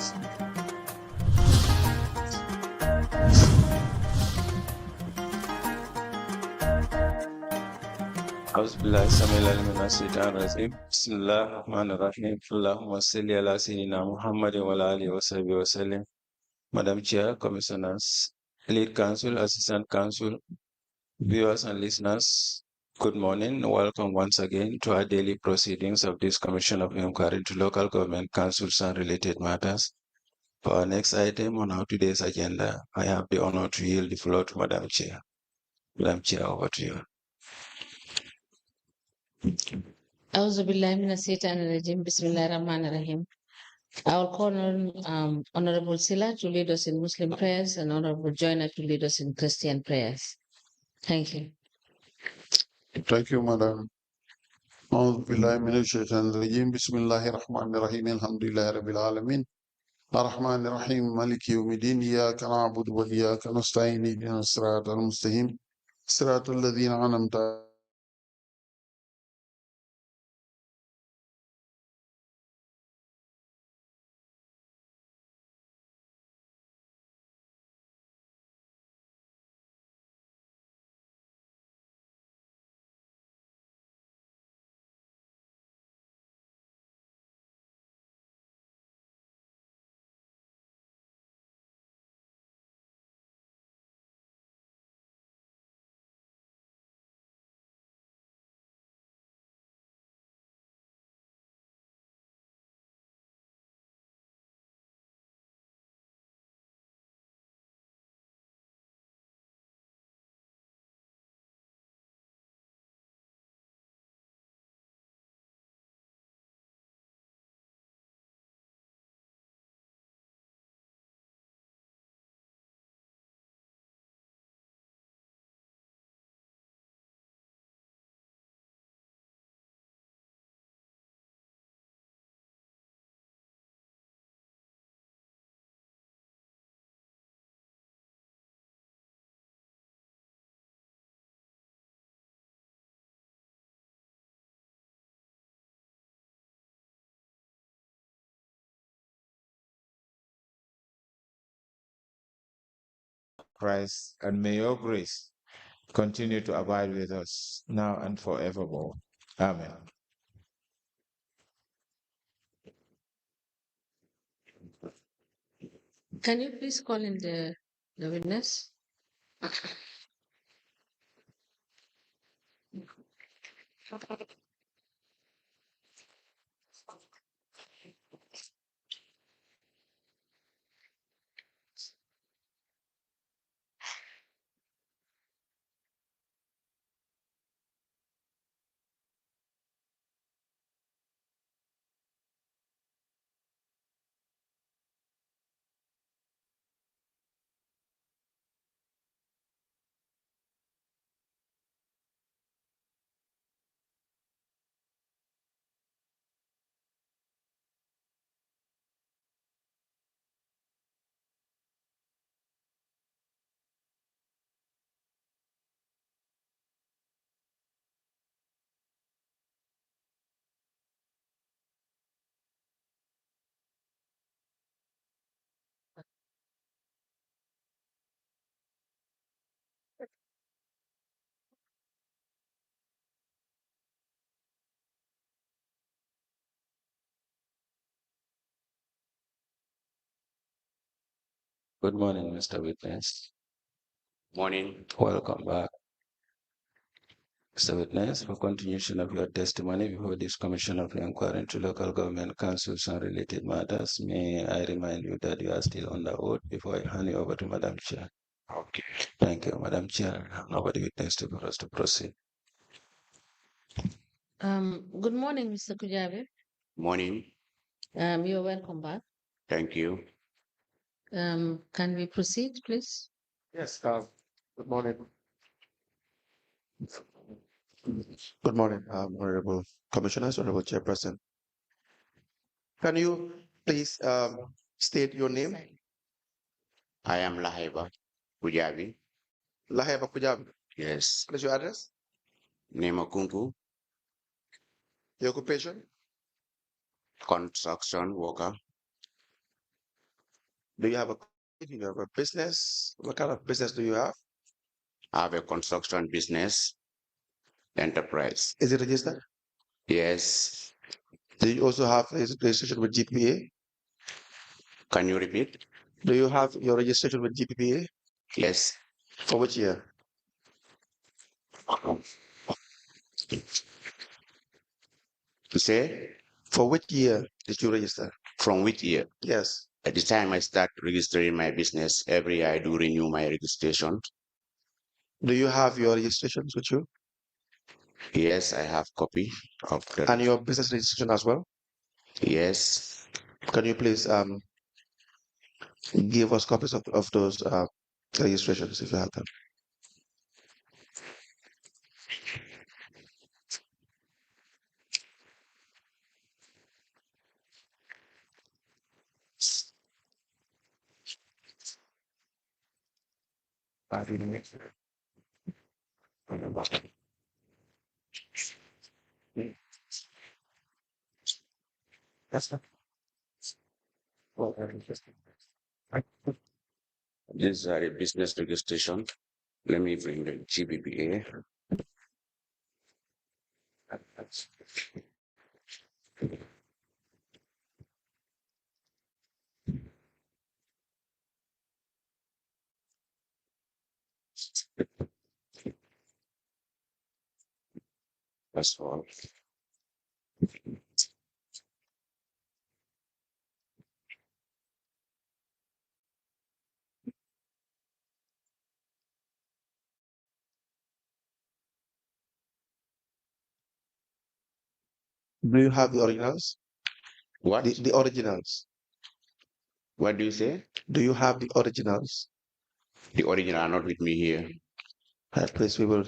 أعوذ بالله السميع العليم من الشيطان الرجيم بسم الله الرحمن الرحيم اللهم صل على سيدنا محمد وعلى آله وصحبه وسلم. Madam Chair, Commissioners, Lead Counsel, Assistant Counsel, viewers and listeners, good morning. Welcome once again to our daily proceedings of this Commission of Inquiry into Local Government Councils and related matters. For our next item on our today's agenda, I have the honor to yield the floor to Madam Chair. Madam Chair, over to you. أعوذ بالله من الشيطان الرجيم بسم الله الرحمن الرحيم. I will call on Honorable Sila to lead us in Muslim prayers and Honorable Joyner to lead us in Christian prayers. Thank you. Thank you, Madam. أعوذ بالله من الشيطان الرجيم بسم الله الرحمن الرحيم الحمد لله رب العالمين الرحمن الرحيم مالك يوم الدين إياك نعبد وإياك نستعين اهدنا الصراط المستقيم صراط الذين أنعمت Christ, and may your grace continue to abide with us now and forevermore. Amen. Can you please call in the witness? Good morning, Mr. Witness. Morning. Welcome back. Mr. Witness, for continuation of your testimony before this Commission of Inquiry into Local Government Councils and related matters, may I remind you that you are still on the oath before I hand you over to Madam Chair. Okay. Thank you, Madam Chair. Nobody witness for us to proceed. Good morning, Mr. Kujabi. Morning. You're welcome back. Thank you. Can we proceed, please? Yes, good morning. Good morning, Honorable Commissioners, Honorable Chairperson. Can you please state your name? I am Laheba Kujabi. Laheba Kujabi. Yes. What is your address? Nemakunku, Your occupation? construction worker. Do you have a business? What kind of business do you have? I have a construction business enterprise. Is it registered? Yes. Do you also have a registration with GPA? Can you repeat? Do you have your registration with GPA? Yes. For which year? To say, For which year did you register? from which year? Yes. At the time I start registering my business, every year I do renew my registration. Do you have your registrations with you? Yes, I have copy of the. And your business registration as well? Yes. Can you please give us copies of those registrations if you have them? These are a business registration. Let me bring the GBPA. That's all. Do you have the originals? What? The originals. What do you say? Do you have the originals? The original are not with me here. Please, we will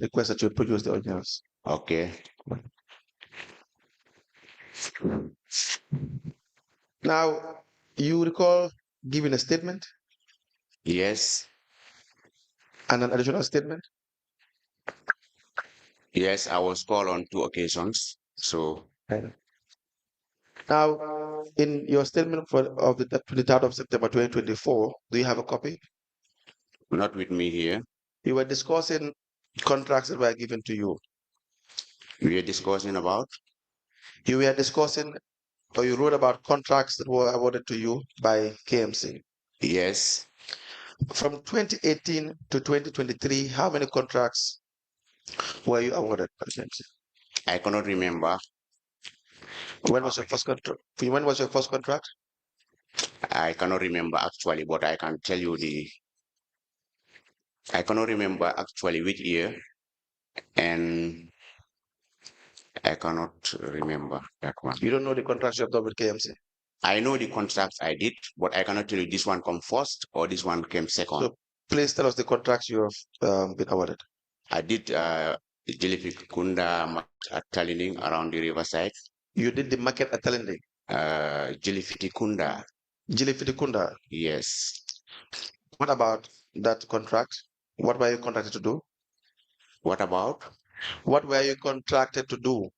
request that you produce the originals. Okay. Now, you recall giving a statement Yes. and an additional statement? Yes, I was called on 2 occasions. So Now, in your statement of the 23rd of September 2024, do you have a copy? not with me here. You were discussing contracts that were given to you. We are discussing about. You were discussing, or you wrote about contracts that were awarded to you by KMC. Yes. From 2018 to 2023, how many contracts were you awarded by KMC? I cannot remember. When was your first contract? When was your first contract? I cannot remember actually, but I can tell you I cannot remember actually which year, and I cannot remember that one. You don't know the contracts you have done with KMC? I know the contracts I did, but I cannot tell you this one come first or this one came second. So please tell us the contracts you have been awarded. I did Jellyfish Kunda at Talining around the riverside. You did the market at Talende? Jellyfish Kunda. Jellyfish Kunda? Yes. What about that contract? What were you contracted to do? What about? What were you contracted to do?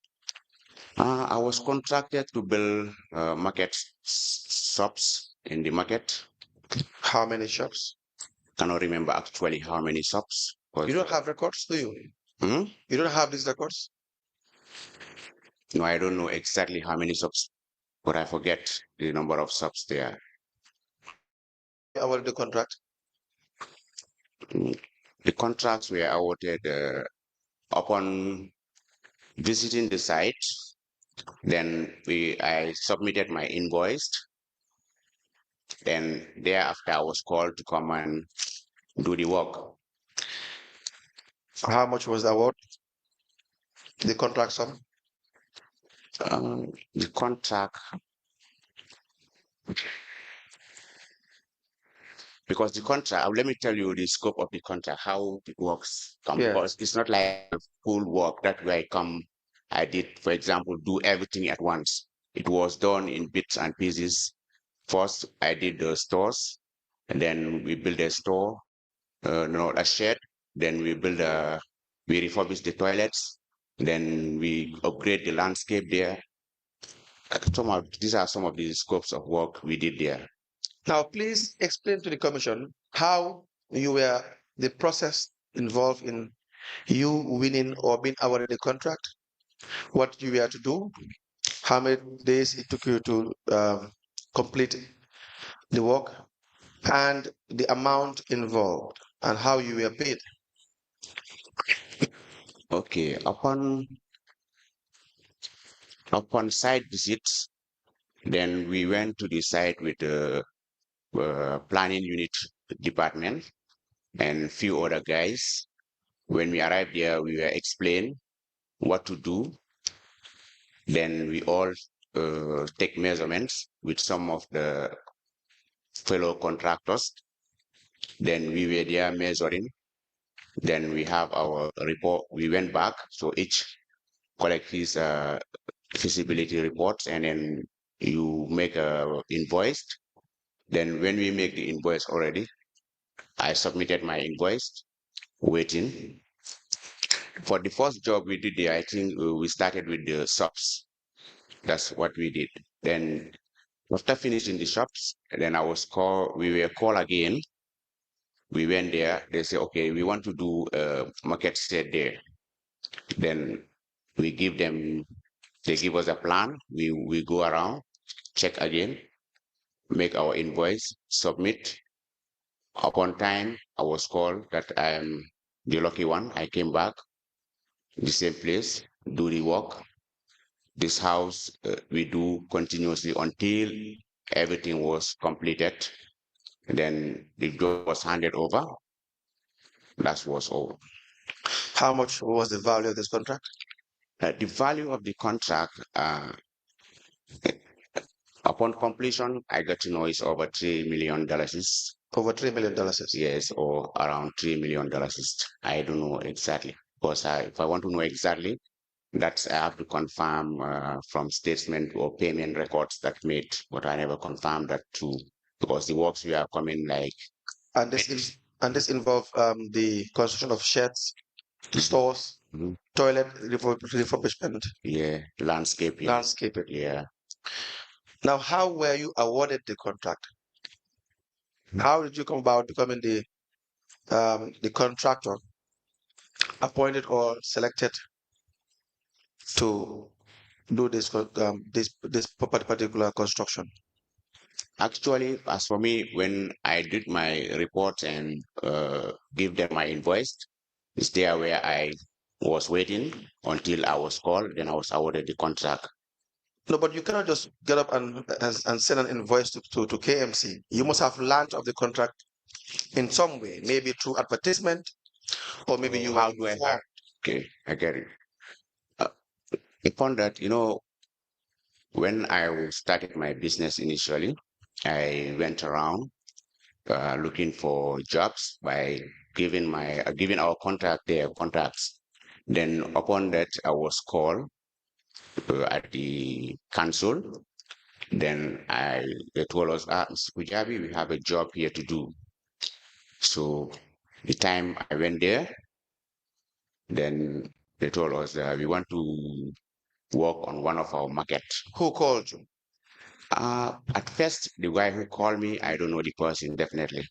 I was contracted to build market shops in the market. How many shops? Cannot remember actually how many shops. You don't have records, do you? Hmm? You don't have these records? No, I don't know exactly how many shops, but I forget the number of shops there. You awarded the contract? The contracts were awarded upon visiting the site. Then I submitted my invoice. Then thereafter I was called to come and do the work. How much was the award? The contract sum? The contract, because the contract, let me tell you the scope of the contract, how it works. Because it's not like a full work that way I did, for example, do everything at once. It was done in bits and pieces. First, I did the stores, and then we built a store, a shed. Then we refurbished the toilets. Then we upgrade the landscape there. These are some of the scopes of work we did there. Now, please explain to the Commission how you were the process involved in you winning or being awarded the contract, what you were to do, how many days it took you to complete the work, and the amount involved, and how you were paid. Okay, upon site visits, then we went to the site with the planning unit department and few other guys. When we arrived there, we were explained what to do. Then we all take measurements with some of the fellow contractors. Then we were there measuring. Then we have our report. We went back, so each collect his feasibility reports, and then you make a invoice. Then when we make the invoice already, I submitted my invoice, waiting. For the first job we did there, I think we started with the shops. That's what we did. Then after finishing the shops, then we were called again. We went there, they say, okay, we want to do a market set there. Then they give us a plan. We go around, check again, make our invoice, submit. Upon time, I was called that I am the lucky one. I came back, the same place, do the work. This house we do continuously until everything was completed. Then the job was handed over. That was all. How much was the value of this contract? The value of the contract, upon completion, I got to know it's over $3 million. Over $3 million. Yes, or around $3 million. I don't know exactly, because if I want to know exactly, I have to confirm from statement or payment records that made, but I never confirmed that too, because the works we are coming like. And this involve the construction of sheds, stores, toilet refurbishment. Yeah, landscaping. Landscaping. Yeah. Now, how were you awarded the contract? How did you come about becoming the contractor appointed or selected to do this particular construction? Actually, as for me, when I did my report and give them my invoice, it's there where I was waiting until I was called, then I was awarded the contract. No, but you cannot just get up and send an invoice to KMC. You must have learned of the contract in some way, maybe through advertisement, or maybe you how do I have? Okay, I get it. Upon that, when I started my business initially, I went around looking for jobs by giving our contract their contacts. Then upon that, I was called at the council. Then they told us, Mr. Kujabi, we have a job here to do. So the time I went there, then they told us that we want to work on one of our markets. Who called you? At first, the guy who called me, I don't know the person definitely.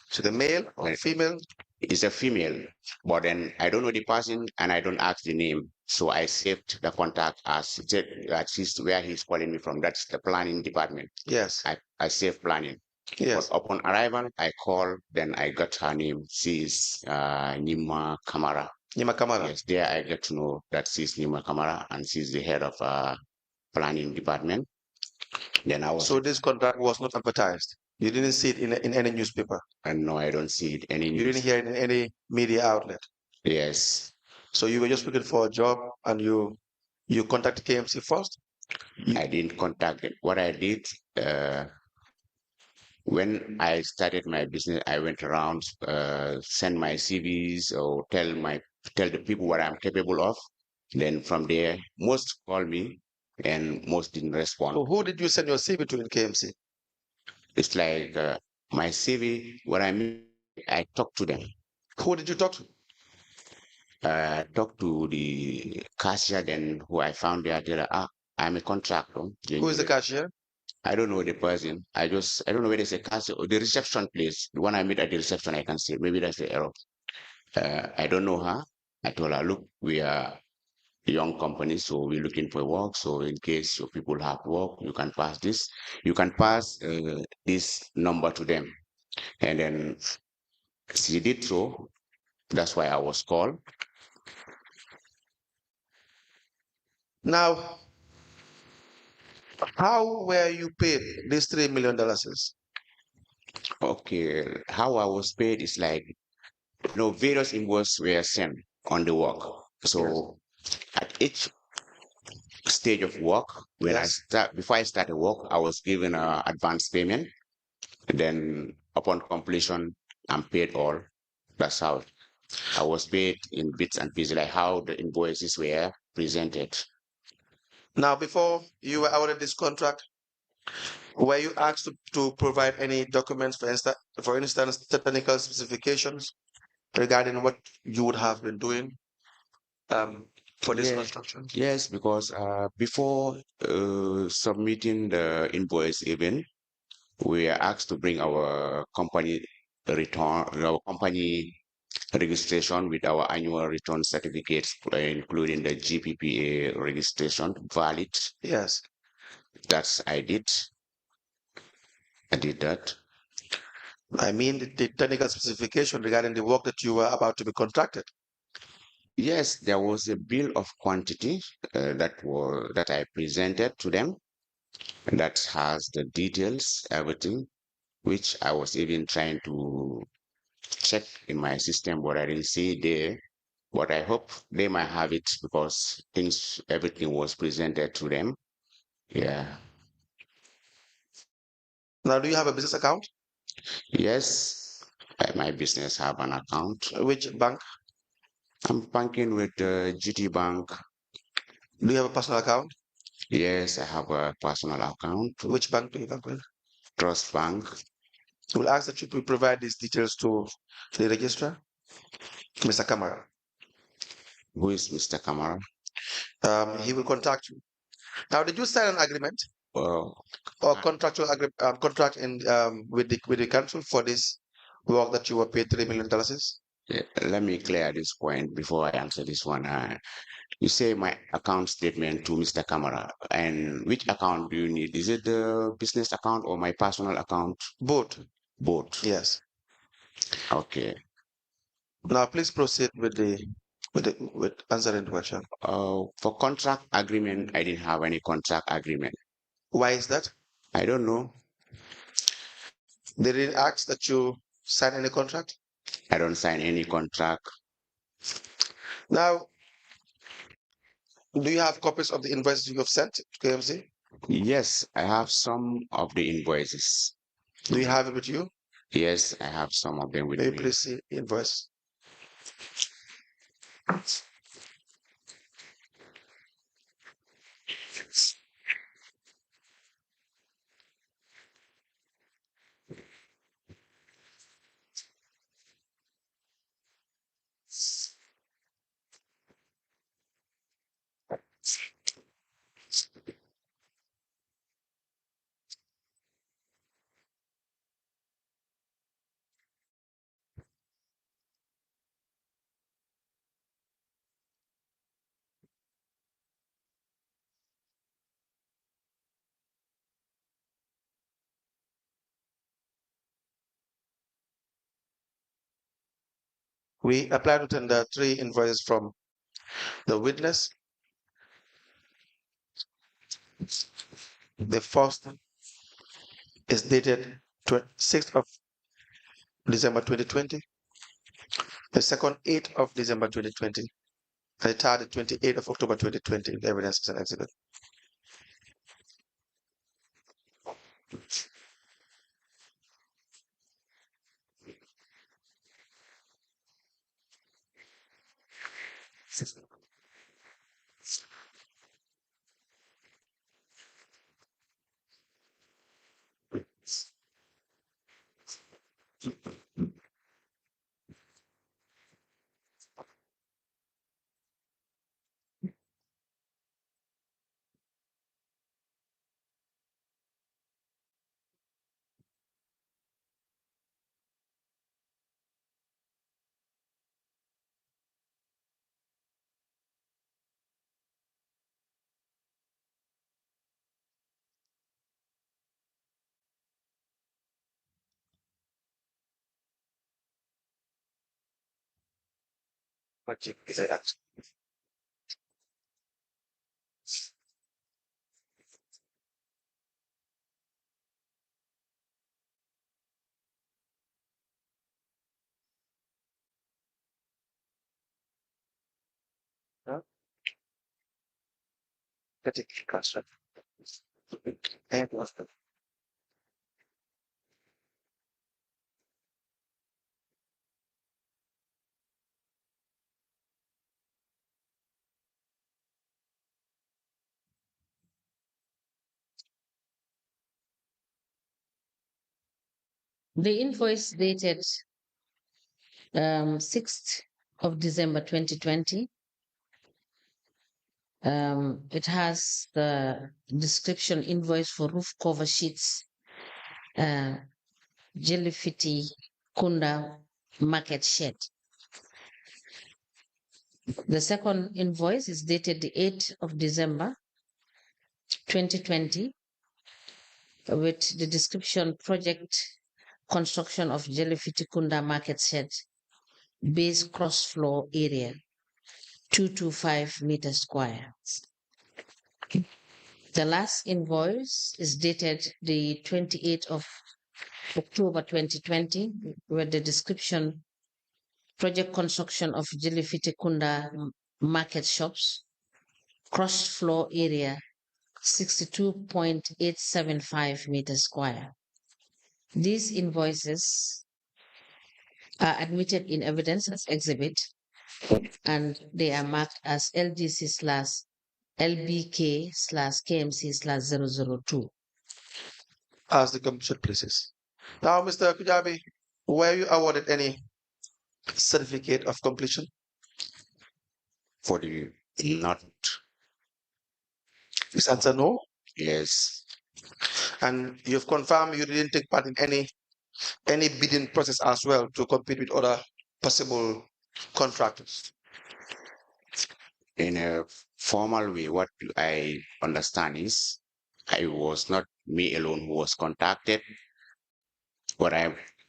So the male or female? It's a female, but then I don't know the person and I don't ask the name. So I saved the contact as where he's calling me from. That's the planning department. Yes. I saved planning. Yes. But upon arrival, I called, then I got her name. She is NJIE Kamara. NJIE Kamara. Yes, there I get to know that she's NJIE Kamara and she's the head of planning department. Then So this contract was not advertised. You didn't see it in any newspaper. And no, I don't see it any. You didn't hear it in any media outlet. Yes. So you were just looking for a job, and you contacted KMC first. I didn't contact it. What I did, when I started my business, I went around, send my CVs or tell the people what I'm capable of. Then from there, most called me and most didn't respond. So who did you send your CV to in KMC? It's like my CV, what I mean, I talked to them. Who did you talk to? I talked to the cashier, then who I found there. I'm a contractor. Who is the cashier? I don't know the person. I don't know whether it's a castle or the reception place. When I meet at the reception, I can say maybe that's the error. I don't know her. I told her, look, we are a young company, so we're looking for work. So in case your people have work, you can pass this. You can pass this number to them. And then she did so. That's why I was called. Now, how were you paid this $3 million? Okay, how I was paid is like, various invoices were sent on the work. So at each stage of work, when Yes. before I started work, I was given a advance payment. Then upon completion, I'm paid all. That's how I was paid in bits and pieces, like how the invoices were presented. Now, before you were awarded this contract, were you asked to provide any documents, for instance, technical specifications regarding what you would have been doing for this construction? Yes, because before submitting the invoice even, we are asked to bring our company registration with our annual return certificates, including the GPPA registration valid. Yes. That's I did. I did that. I mean, the technical specification regarding the work that you were about to be contracted. Yes, there was a bill of quantity that I presented to them that has the details, everything, which I was even trying to check in my system, but I didn't see it there. But I hope they might have it because everything was presented to them. Yeah. Now, do you have a business account? Yes, my business have an account. Which bank? I'm banking with GT Bank. Do you have a personal account? Yes, I have a personal account. Which bank do you bank with? Trust Bank. We'll ask that you provide these details to the registrar, Mr. Kamara. Who is Mr. Kamara? He will contact you. Now, did you sign an agreement Well, or contract with the council for this work that you were paid $3 million? let me clear this point before I answer this one. You say my account statement to Mr. Kamara, and which account do you need? Is it the business account or my personal account? Both. Both. Yes. Okay. Now, please proceed with answering the question. For contract agreement, I didn't have any contract agreement. Why is that? I don't know. They didn't ask that you sign any contract. I don't sign any contract. Now, do you have copies of the invoices you have sent to KMC? Yes, I have some of the invoices. Do you have it with you? Yes, I have some of them with May you me. please see the invoice? We apply to tender 3 invoices from the witness. The first is dated 6th of December 2020. The second, 8th of December 2020. And the third, 28th of October 2020. The evidence is an exhibit. What is that? Huh? Static construct. And what's the- The invoice dated 6th of December 2020. It has the description invoice for roof cover sheets, Jellyfitty Kunda market shed. The second invoice is dated the 8th of December 2020 with the description project construction of Jellyfitty Kunda market shed, base cross floor area, 225 meters square. The last invoice is dated the 28th of October 2020 with the description project construction of Jellyfitty Kunda market shops, cross floor area 62.875 meters square. These invoices are admitted in evidence as exhibit and they are marked as LBK/KMC/002. As the commission places. Now, Mr. Kujabi, were you awarded any certificate of completion? For the not, Is answer no? yes, And you've confirmed you didn't take part in any bidding process as well to compete with other possible contractors. in a formal way, what I understand is I was not me alone who was contacted.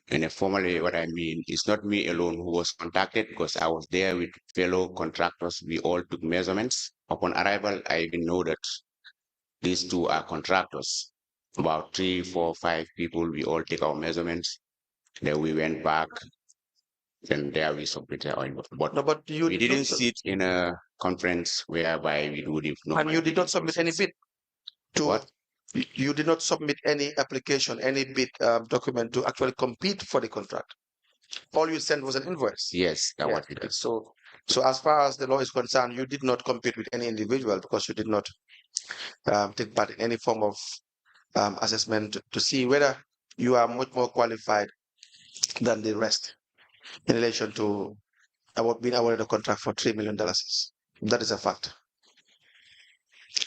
In a formal way, what I mean is not me alone who was contacted because I was there with fellow contractors. We all took measurements. Upon arrival, I even know that these two are contractors. About 3, 4, 5 people, we all take our measurements. Then we went back. Then there we submitted our invoice. But No, but you we did didn't not, sit in a conference whereby we do the and you did not submit any bid to. What? You did not submit any application, any bid document to actually compete for the contract. All you sent was an invoice. Yes, that Yeah, what we did. So as far as the law is concerned, you did not compete with any individual because you did not take part in any form of assessment to see whether you are much more qualified than the rest in relation to being awarded a contract for $3 million. That is a fact.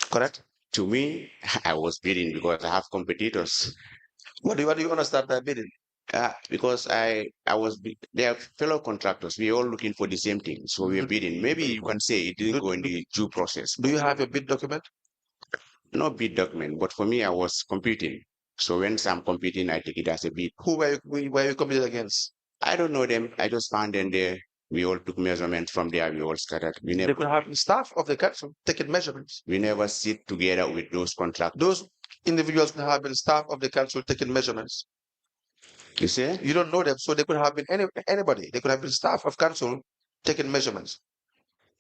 Correct? To me, I was bidding because I have competitors. What do you understand by bidding? Because they are fellow contractors. We are all looking for the same thing. So we are bidding. Maybe you can say it didn't go in the due process. Do you have a bid document? No bid document, but for me, I was competing. So when I'm competing, I take it as a bid. Who were you competing against? I don't know them. I just found them there. We all took measurements from there. We all scattered. They could have staff of the council taking measurements. We never sit together with those contractors. Those individuals could have been staff of the council taking measurements. You see? You don't know them, so they could have been anybody. They could have been staff of council taking measurements.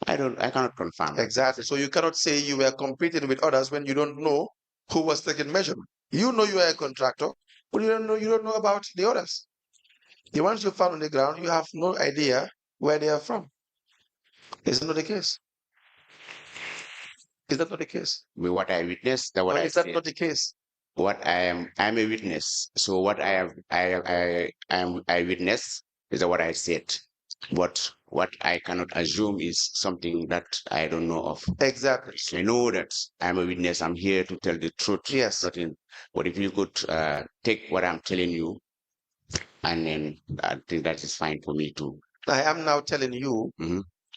I cannot confirm. Exactly. So you cannot say you were competing with others when you don't know who was taking measurement. You know you are a contractor, but you don't know about the others. The ones you found on the ground, you have no idea where they are from. Is that not the case? Is that not the case? With what I witnessed, that what Or I is that said. not the case? What I'm a witness. So what I witness is what I said. But what I cannot assume is something that I don't know of. Exactly. I know that I'm a witness. I'm here to tell the truth. Yes. But if you could take what I'm telling you, and then I think that is fine for me too. I am now telling you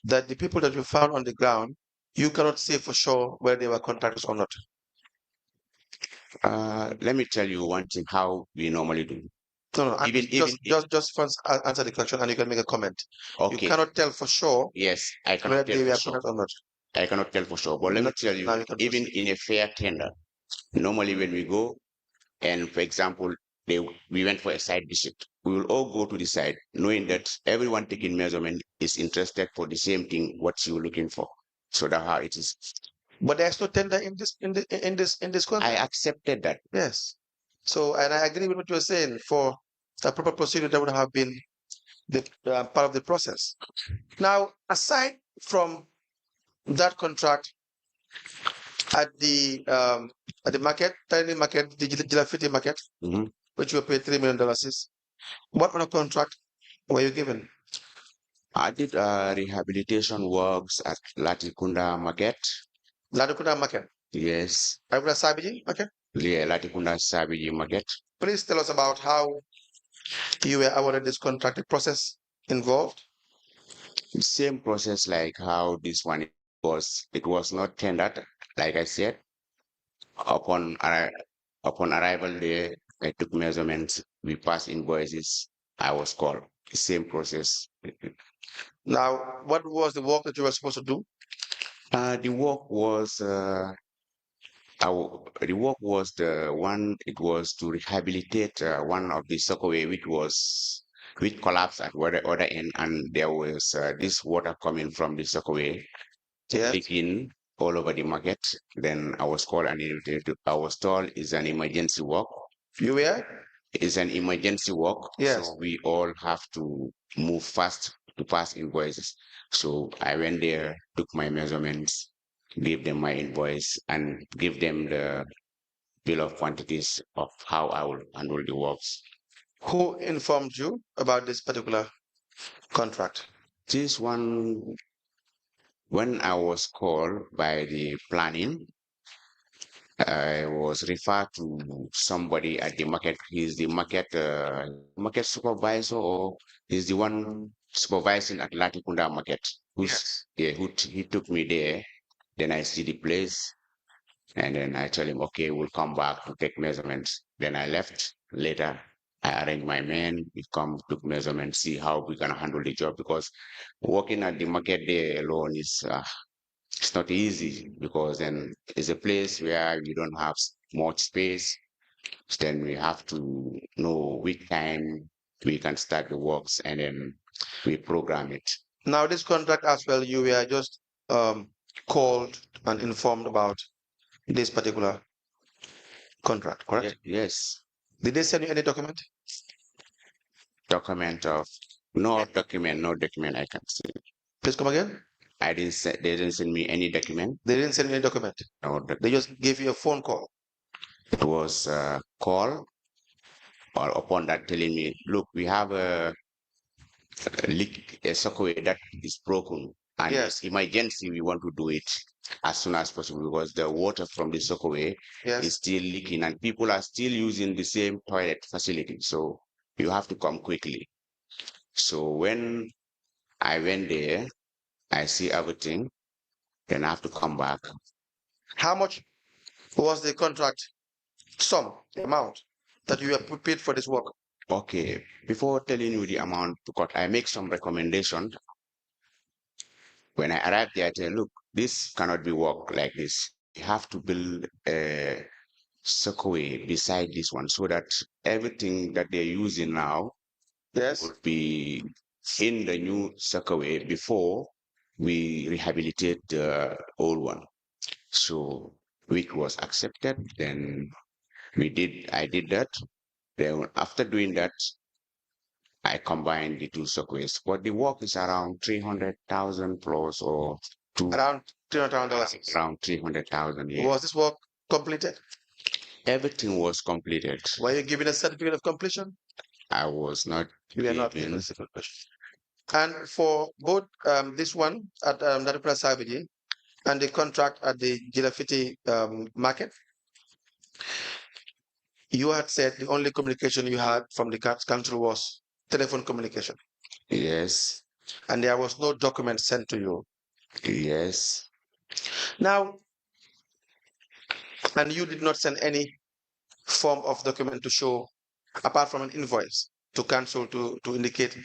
that the people that you found on the ground, you cannot say for sure whether they were contractors or not. Let me tell you one thing, how we normally do. No, no. Even Just first answer the question, and you can make a comment. okay. You cannot tell for sure. Yes, I whether cannot tell they for were sure. correct or not. I cannot tell for sure. But let me tell you, Now you can even proceed. in a fair tender, normally when we go, and for example, we went for a site visit, we will all go to the site, knowing that everyone taking measurement is interested for the same thing what you're looking for. So that's how it is. But there's no tender in this I contract. accepted that. Yes. So, and I agree with what you're saying. For a proper procedure, that would have been the part of the process. Now, aside from that contract at the market, tiny market, the Gilafiti market, which you were paid $3 million, what other contract were you given? I did rehabilitation works at Latikunda Market. Latikunda Market? Yes. Latikunda Sabiji Market? Yeah, Latikunda Sabiji Market. Please tell us about how you were awarded this contract, the process involved. Same process like how this one was. It was not tendered, like I said. Upon arrival there, I took measurements. We passed invoices. I was called. Same process. Now, what was the work that you were supposed to do? The work was the one. It was to rehabilitate one of the sockaway which collapsed at the other end, and there was this water coming from the sockaway, leaking all over the market. Then I was called and I was told it's an emergency work. You were? It's an emergency work. Yes. So we all have to move fast to pass invoices. So I went there, took my measurements, gave them my invoice, and give them the bill of quantities of how I will handle the works. Who informed you about this particular contract? This one, when I was called by the planning, I was referred to somebody at the market. He's the market supervisor, or he's the one supervising at Latikunda Market. He took me there. Then I see the place, and then I tell him, okay, we'll come back to take measurements. Then I left. Later, I arranged my men. We come, took measurements, see how we're gonna handle the job, because working at the market there alone is it's not easy, because then it's a place where you don't have much space. Then we have to know which time we can start the works, and then we program it. Now, this contract as well, you were just called and informed about this particular contract, correct? Yes. Did they send you any document? No document I can see. Please come again. They didn't send me any document. They didn't send me any document. No, they just gave you a phone call. It was a call, or upon that telling me, look, we have a leak, a sockaway that is broken, and yes, emergency, we want to do it as soon as possible, because the water from the sockaway is still leaking, and people are still using the same toilet facility. So you have to come quickly. So when I went there, I see everything, then I have to come back. How much was the contract sum, the amount that you have paid for this work? Okay, before telling you the amount, because I make some recommendations. When I arrived there, I tell, look, this cannot be work like this. You have to build a sockaway beside this one, so that everything that they're using now would be in the new sockaway before we rehabilitate the old one. So which was accepted. Then I did that. Then after doing that, I combined the two sockways. But the work is around 300,000 plus, or around $300,000. Around 300,000. Yeah. Was this work completed? Everything was completed. Were you given a certificate of completion? I was not. You were not given a certificate of completion. And for both this one at Naripura Saviji and the contract at the Gilafiti market, you had said the only communication you had from the council was telephone communication. Yes. And there was no document sent to you. Yes. Now, and you did not send any form of document to show apart from an invoice to cancel to indicate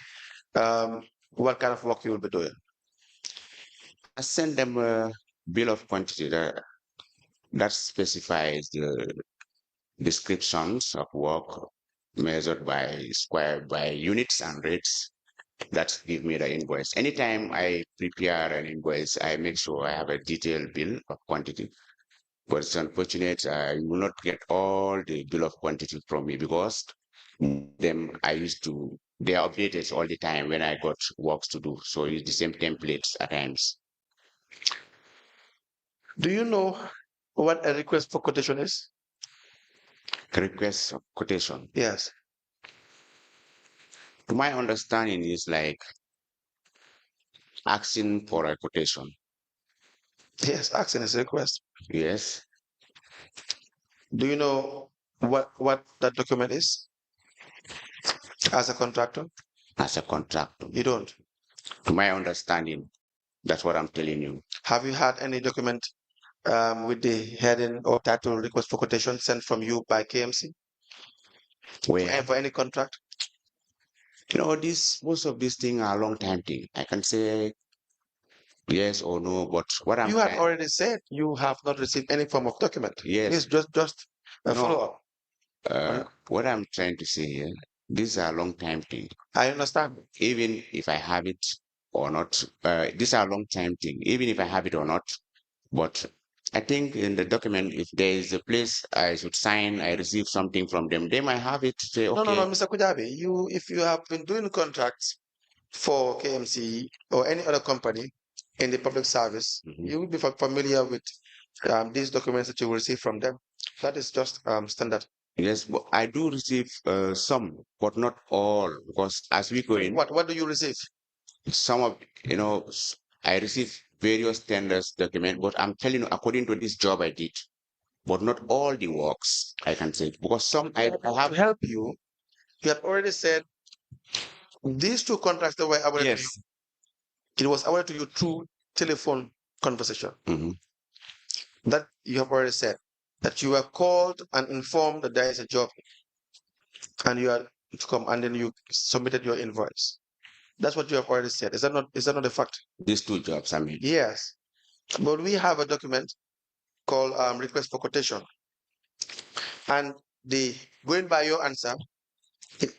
what kind of work you will be doing? I send them a bill of quantity that specifies the descriptions of work measured by units and rates that give me the invoice. Anytime I prepare an invoice, I make sure I have a detailed bill of quantity. But it's unfortunate you will not get all the bill of quantity from me because they are updated all the time when I got works to do. So it's the same templates at times. Do you know what a request for quotation is? Request of quotation. Yes. To my understanding, is like asking for a quotation. Yes, asking is a request. Yes. Do you know what that document is as a contractor? As a contractor. You don't. To my understanding, that's what I'm telling you. Have you had any document with the heading or title request for quotation sent from you by KMC? Where? For any contract? Most of these things are long time thing. I can say yes or no, but what I'm You had already said you have not received any form of document. Yes. It's just a follow-up. What I'm trying to say here, these are long time thing. I understand. Even if I have it or not, these are long time thing. Even if I have it or not, but I think in the document, if there is a place I should sign, I receive something from them, they might have it. Say, okay. No, Mr. Kujabi, if you have been doing contracts for KMC or any other company in the public service, you will be familiar with these documents that you will receive from them. That is just standard. Yes, but I do receive some, but not all, because as we go in, What do you receive? some of I receive various tenders document, but I'm telling you, according to this job I did, but not all the works, I can say, because some I have to help you. You have already said these two contracts that were awarded to you. It was awarded to you through telephone conversation. That you have already said that you were called and informed that there is a job, and you are to come, and then you submitted your invoice. That's what you have already said. Is that not a fact? These two jobs, I mean. Yes, but we have a document called request for quotation, and going by your answer, it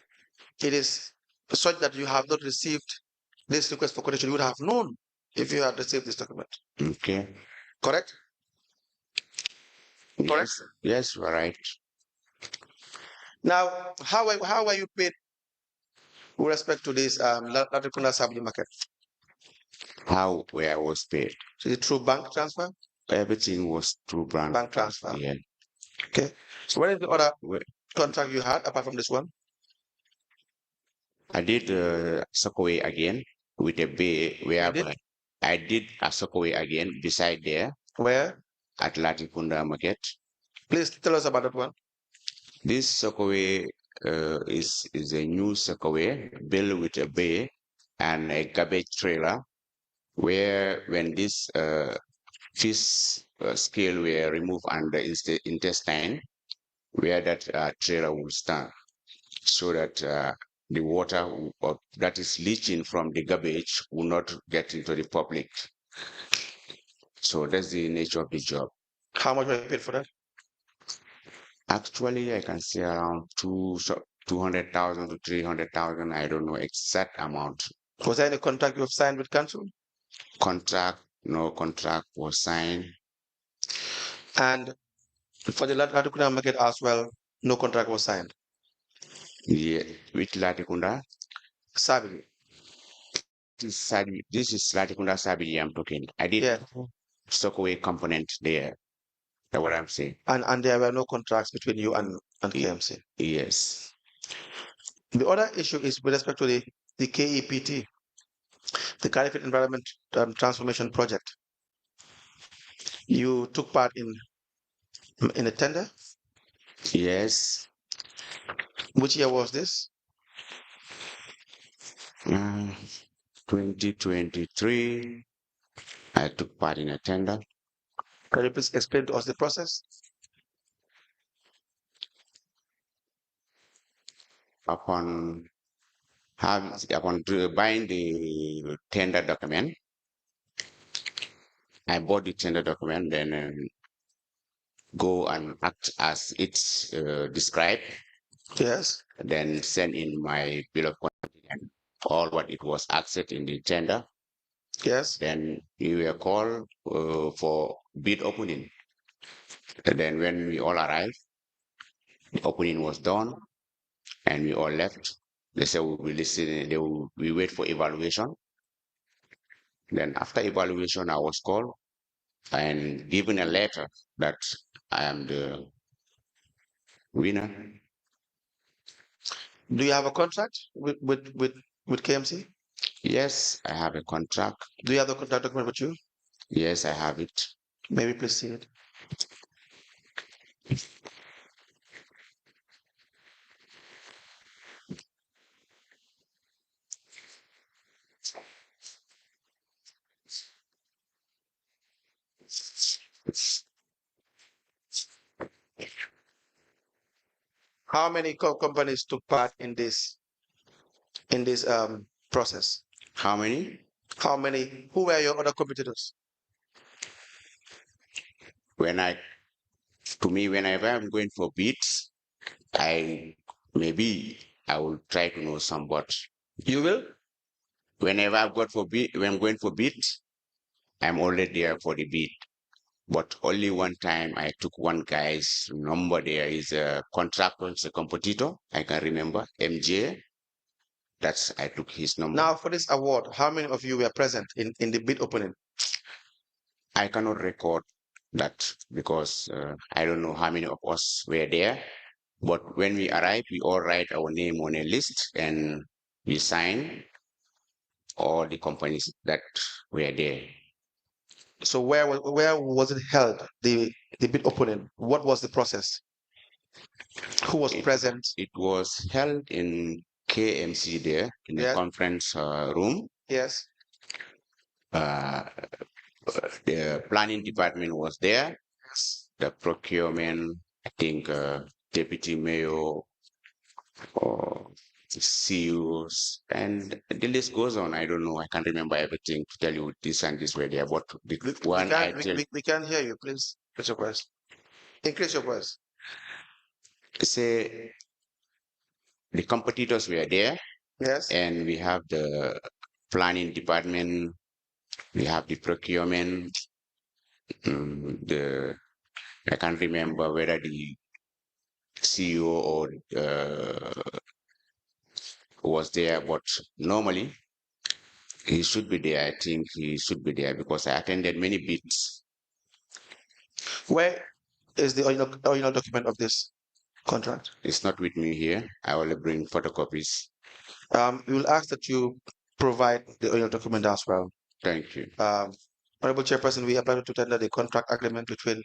is such that you have not received this request for quotation. You would have known if you had received this document. Okay. Correct? Correct? Yes, you're right. Now, how are you paid with respect to this Latrikunda Sabli market? How where I was paid? So is it through bank transfer? Everything was through bank transfer. Yeah. Okay. So what is the other contract you had apart from this one? I did Sokowe again with a bay where I did a Sokowe again beside there. Where? At Latrikunda market. Please tell us about that one. This Sokowe is a new Sokowe built with a bay and a garbage trailer, where when this fish scale were removed under the intestine, where that trailer will stand, so that the water that is leaching from the garbage will not get into the public. So that's the nature of the job. How much were you paid for that? Actually, I can say around 200,000 to 300,000. I don't know exact amount. Was there any contract you have signed with council? No contract was signed. And for the Latrikunda market as well, no contract was signed. Yeah, with Latrikunda Sabili. This is Latrikunda Sabili I'm talking. I did Sokowe component there. That's what I'm saying. And there were no contracts between you and KMC. Yes. The other issue is with respect to the KEPT, the Caliphate Environment Transformation Project. You took part in a tender? Yes. Which year was this? 2023. I took part in a tender. Can you please explain to us the process? upon buying the tender document, I bought the tender document, then go and act as it's described. Yes. Then send in my bill of quantity and all what it was accepted in the tender. Yes. Then we were called for bid opening. And then when we all arrived, the opening was done, and we all left. They said we will listen. We wait for evaluation. Then after evaluation, I was called and given a letter that I am the winner. Do you have a contract with KMC? Yes, I have a contract. Do you have the contract document with you? Yes, I have it. Maybe please see it. How many companies took part in this process? How many? How many? Who were your other competitors? Whenever I'm going for bids, maybe I will try to know some, but You will? whenever when I'm going for bids, I'm already there for the bid. But only one time I took one guy's number. There is a contractor, it's a competitor. I can remember MJ. I took his number. Now for this award, how many of you were present in the bid opening? I cannot record that because I don't know how many of us were there. But when we arrived, we all write our name on a list and we sign all the companies that were there. So where was it held? The bid opening. What was the process? Who was present? It was held in KMC there in the conference room. Yes. The planning department was there. Yes. The procurement, I think, deputy mayor, or CEOs, and the list goes on. I don't know. I can't remember everything to tell you this and this were there. But the one we can't hear you. Please increase your voice. Increase your voice. Say the competitors were there. Yes. And we have the planning department. We have the procurement. I can't remember whether the CEO or was there, but normally he should be there. I think he should be there because I attended many bids. Where is the original document of this contract? It's not with me here. I will bring photocopies. We will ask that you provide the original document as well. Thank you. Honorable Chairperson, we apply to tender the contract agreement between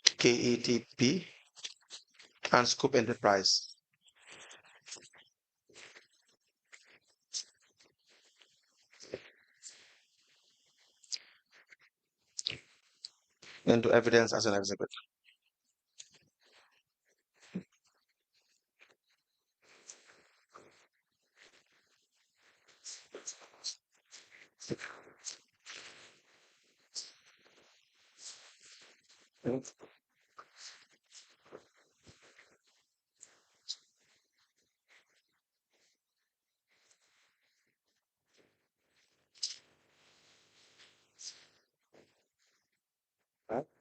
KETP and Scoop Enterprise. Into evidence as an exhibit.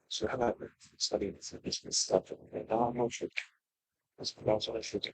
So how about studying this stuff and now I'm not sure. That's what I should do.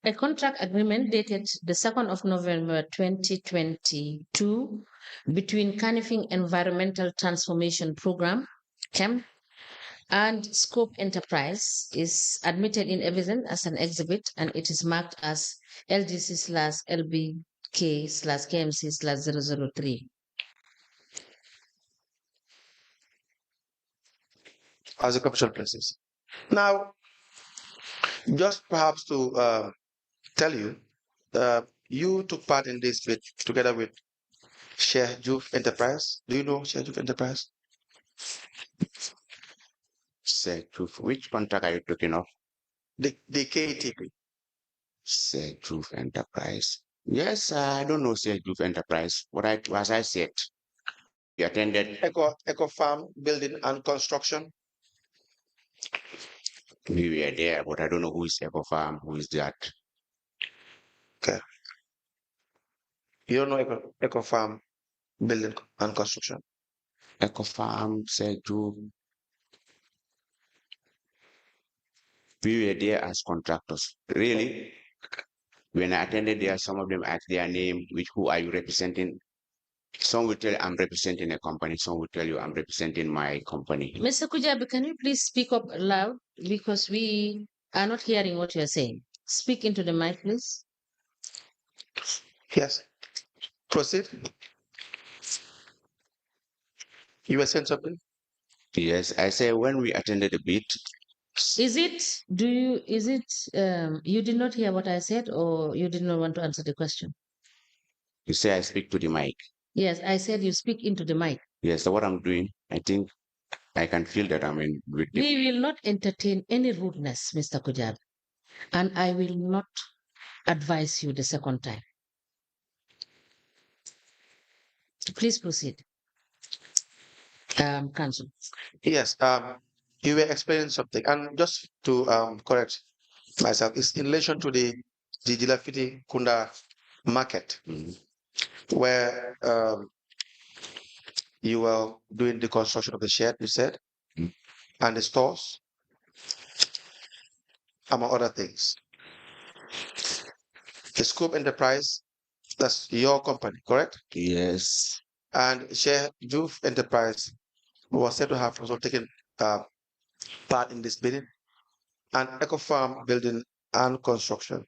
A contract agreement dated the 2nd of November 2022 between Canifing Environmental Transformation Program, CAM, and Scope Enterprise is admitted in evidence as an exhibit, and it is marked as LGC/LBK/KMC/003. As a commercial places. Now, just perhaps to tell you, you took part in this bid together with Sheikh Juf Enterprise. Do you know Sheikh Juf Enterprise? Sheikh Juf, which contract are you talking of? The KETP. Sheikh Juf Enterprise. Yes, I don't know Sheikh Juf Enterprise. As I said, we attended Eco Farm Building and Construction. We were there, but I don't know who is Eco Farm, who is that. Okay. You don't know Eco Farm Building and Construction? Eco Farm, Sheikh Juf. We were there as contractors. Really? When I attended there, some of them asked their name, who are you representing? Some will tell you I'm representing a company. Some will tell you I'm representing my company. Mr. Kujabi, can you please speak up loud because we are not hearing what you're saying? Speak into the mic, please. Yes. Proceed. You were saying something? Yes, I say when we attended the bid. You did not hear what I said, or you did not want to answer the question? You say I speak to the mic. Yes, I said you speak into the mic. Yes, so what I'm doing, I think I can feel that I'm in with the... We will not entertain any rudeness, Mr. Kujabi, and I will not advise you the second time. Please proceed. Council. Yes. You were explaining something, and just to correct myself, it's in relation to the Jilafiti Kunda market, where you were doing the construction of the shed, you said, and the stores, among other things. The Scope Enterprise, that's your company, correct? Yes. And Sheikh Juf Enterprise was said to have also taken part in this bidding, and Eco Farm Building and Construction.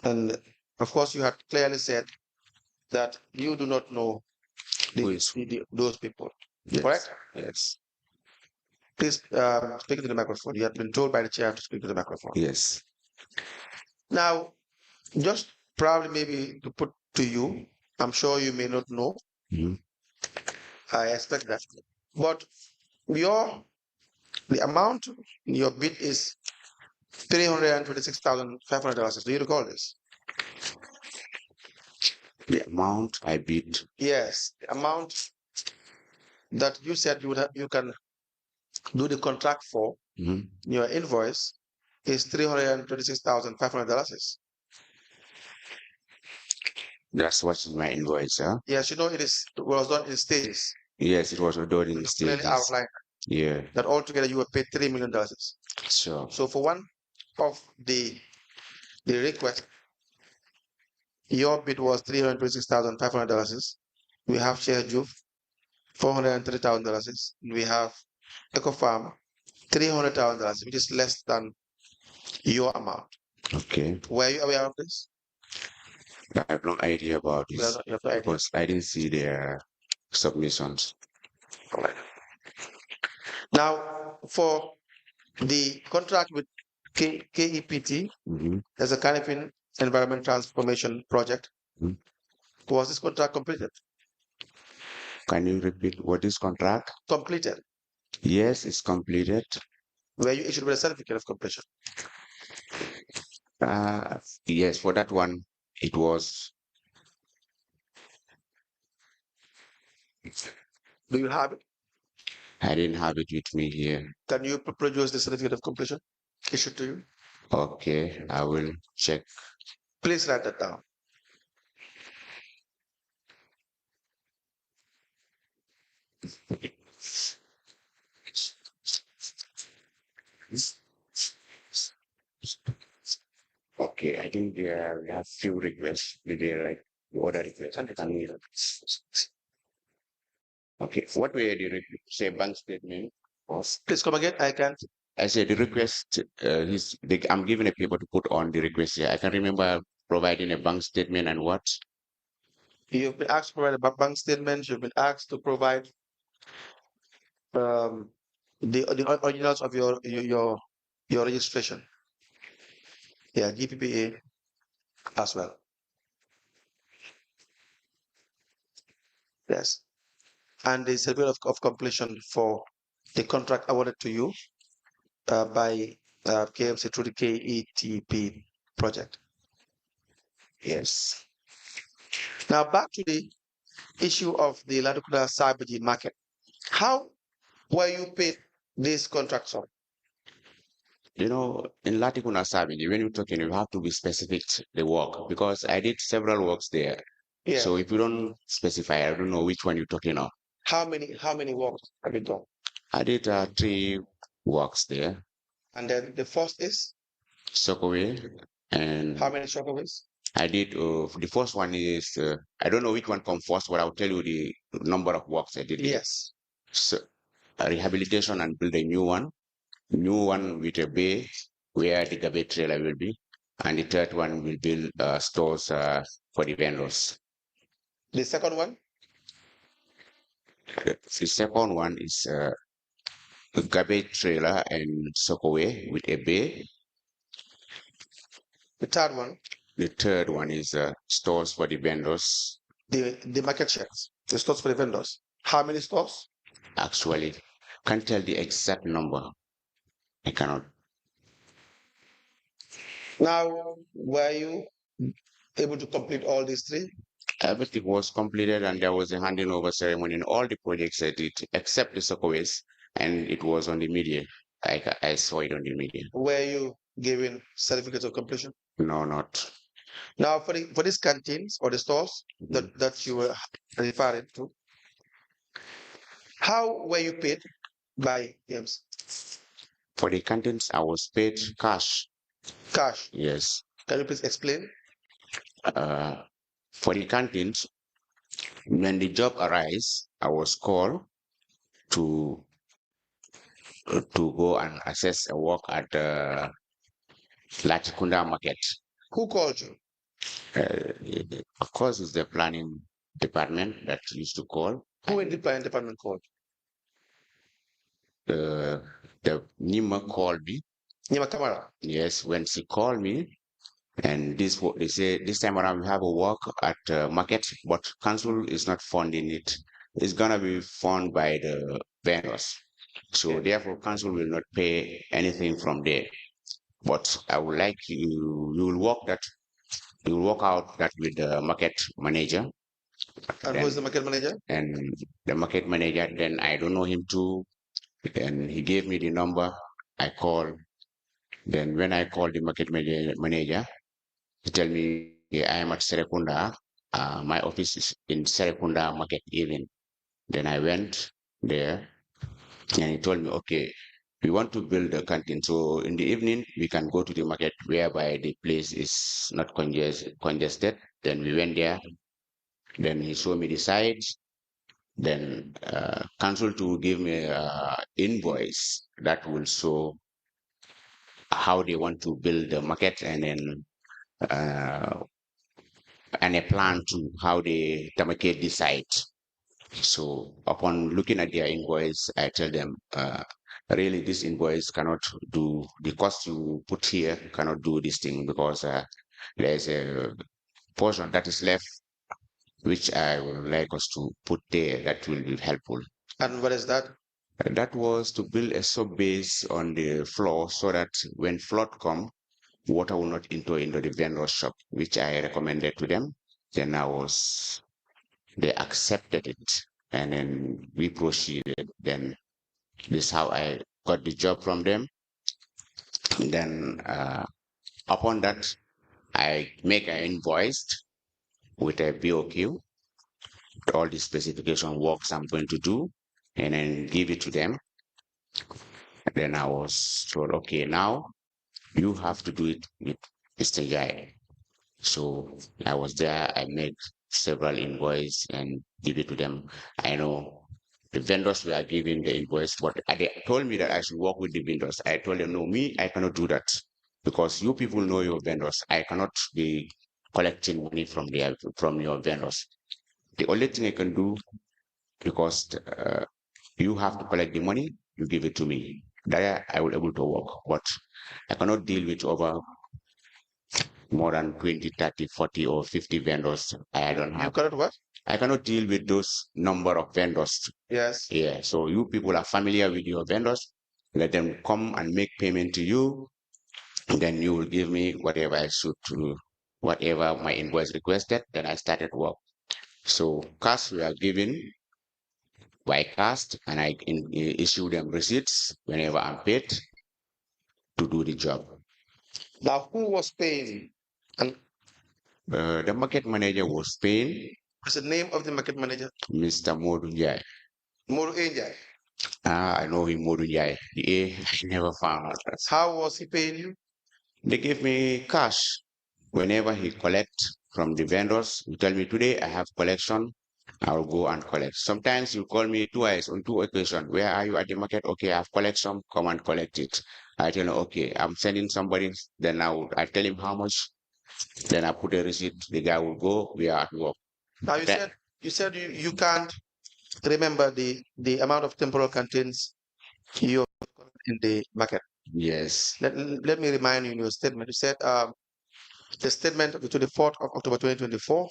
And of course, you had clearly said that you do not know those people, Yes. correct? Yes. Please speak to the microphone. You have been told by the chair to speak to the microphone. Yes. Now, just probably maybe to put to you, I'm sure you may not know. I expect that. But the amount in your bid is $326,500. Do you recall this? The amount I bid. Yes, the amount that you said you can do the contract for, your invoice is $326,500. That's what's in my invoice, huh? Yes, you know it was done in stages. Yes, it was done in stages. Clearly outlined. Yeah. That altogether you were paid $3 million. Sure. So for one of the request, your bid was $326,500. We have Share Juf, $430,000. We have Eco Farm, $300,000, which is less than your amount. Okay. Were you aware of this? I have no idea about this You have no idea. because I didn't see their submissions. All right. Now, for the contract with KEPT, there's a kind of environment transformation project. Was this contract completed? Can you repeat what is contract? Completed. Yes, it's completed. Were you issued with a certificate of completion? Yes, for that one, it was. Do you have it? I didn't have it with me here. Can you produce the certificate of completion issued to you? Okay, I will check. Please write that down. Okay, I think we have few requests. We did like the order requests and can we okay, what were the say bank statement of Please come again. I can't. I said the request I'm giving a paper to put on the request here. I can remember providing a bank statement and what? You've been asked to provide a bank statement. You've been asked to provide um, the originals of your registration. Yeah, GPPA as well. Yes, and the certificate of completion for the contract awarded to you by KMC through the KETP project. Yes. Now back to the issue of the Ladukuna Sabaji market. How were you paid this contract on? You know, in Latikuna Savage, when you're talking, you have to be specific the work because I did several works there. Yeah. So if you don't specify, I don't know which one you're talking of. How many works have you done? I did 3 works there. And then the first is Sokowe and how many shockaways? I did the first one is I don't know which one comes first, but I'll tell you the number of works I did. Yes. So rehabilitation and build a new one with a bay where the garbage trailer will be, and the third one will build stores for the vendors. The second one? The second one is a garbage trailer and Sokowe with a bay. The third one? The third one is stores for the vendors. The market shares, the stores for the vendors. How many stores? Actually, can't tell the exact number. I cannot. Now, were you able to complete all these 3? Everything was completed and there was a handing over ceremony in all the projects I did, except the Sokowe's, and it was on the media. I saw it on the media. Were you given certificates of completion? No, not. Now, for these canteens or the stores that you were referring to, how were you paid by James? For the canteens, I was paid cash. Cash. Yes. Can you please explain? For the canteens, when the job arises, I was called to go and assess a work at the Latikunda market. Who called you? Of course, it's the planning department that used to call. Who in the planning department called? The Nima called me. Nima Kamara. Yes, when she called me, and they say this time around we have a work at market, but council is not funding it. It's gonna be funded by the vendors. So therefore, council will not pay anything from there. But I would like you will work out that with the market manager. And who is the market manager? And the market manager, then I don't know him too. And he gave me the number. I called. Then when I called the market manager, he tell me, I am at Serekunda. My office is in Serekunda Market even. Then I went there and he told me, okay, we want to build a canteen. So in the evening, we can go to the market whereby the place is not congested. Then we went there. Then he showed me the sites. Then council to give me an invoice that will show how they want to build the market and then and a plan to how they demarcate the site. So upon looking at their invoice, I tell them, really this invoice cannot do, the cost you put here cannot do this thing because there's a portion that is left, which I would like us to put there that will be helpful. And what is that? That was to build a sub base on the floor so that when flood come, water will not enter into the vendor shop, which I recommended to them. Then they accepted it and then we proceeded. Then this is how I got the job from them. And then upon that, I make an invoice with a BOQ, all the specification works I'm going to do, and then give it to them. And then I was told, okay, now you have to do it with Mr. Jai. So I was there. I made several invoices and give it to them. I know the vendors were giving the invoice, but they told me that I should work with the vendors. I told them, no, me, I cannot do that because you people know your vendors. I cannot be collecting money from your vendors. The only thing I can do, because you have to collect the money, you give it to me. There I will able to work, but I cannot deal with over more than 20, 30, 40, or 50 vendors. I don't have. You cannot what? I cannot deal with those number of vendors. Yes. Yeah. So you people are familiar with your vendors. Let them come and make payment to you. And then you will give me whatever I should to whatever my invoice requested. Then I started work. So cash we are given by cash, and I issue them receipts whenever I'm paid to do the job. Now, who was paying? And The market manager was paying. what's the name of the market manager? Mr. Modou Jai. Modou NJIE. I know him, Modou Jai. I never found out. How was he paying you? They give me cash whenever he collect from the vendors. You tell me today I have collection, I'll go and collect. Sometimes you call me twice on 2 occasions. Where are you at the market? Okay, I have collection. Come and collect it. I tell him, okay, I'm sending somebody. Then I tell him how much. Then I put a receipt. The guy will go. We are at work. Now you said you can't remember the amount of temporal contents you in the market. Yes. Let me remind you in your statement. You said the statement of the 24th of October 2024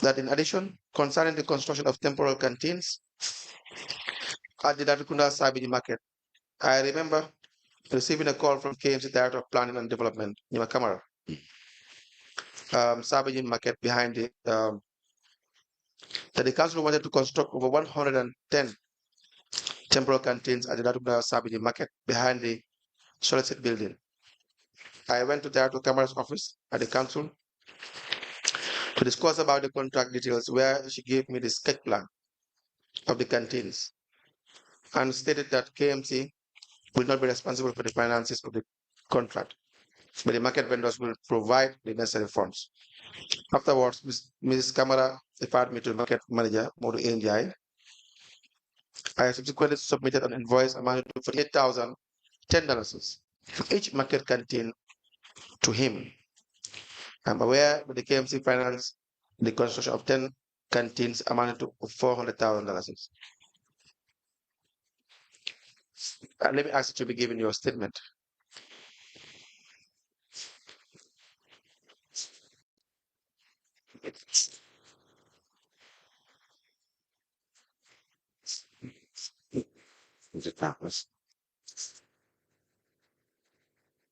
that in addition concerning the construction of temporal canteens at the Datukunda Sabiji market, I remember receiving a call from KMC Director of Planning and Development, NJIE Camara, Sabiji market behind the that the council wanted to construct over 110 temporal canteens at the Datukunda Sabiji market behind the Solicit building. I went to Director Camara's office at the council to discuss about the contract details, where she gave me the sketch plan of the canteens and stated that KMC will not be responsible for the finances of the contract, but the market vendors will provide the necessary funds. Afterwards, Ms. Camara referred me to the market manager, Modou NJIE. I subsequently submitted an invoice amounting to $48,010 for each market canteen to him. I'm aware that the KMC financed the construction of 10 canteens amounting to $400,000. Let me ask you to be given your statement.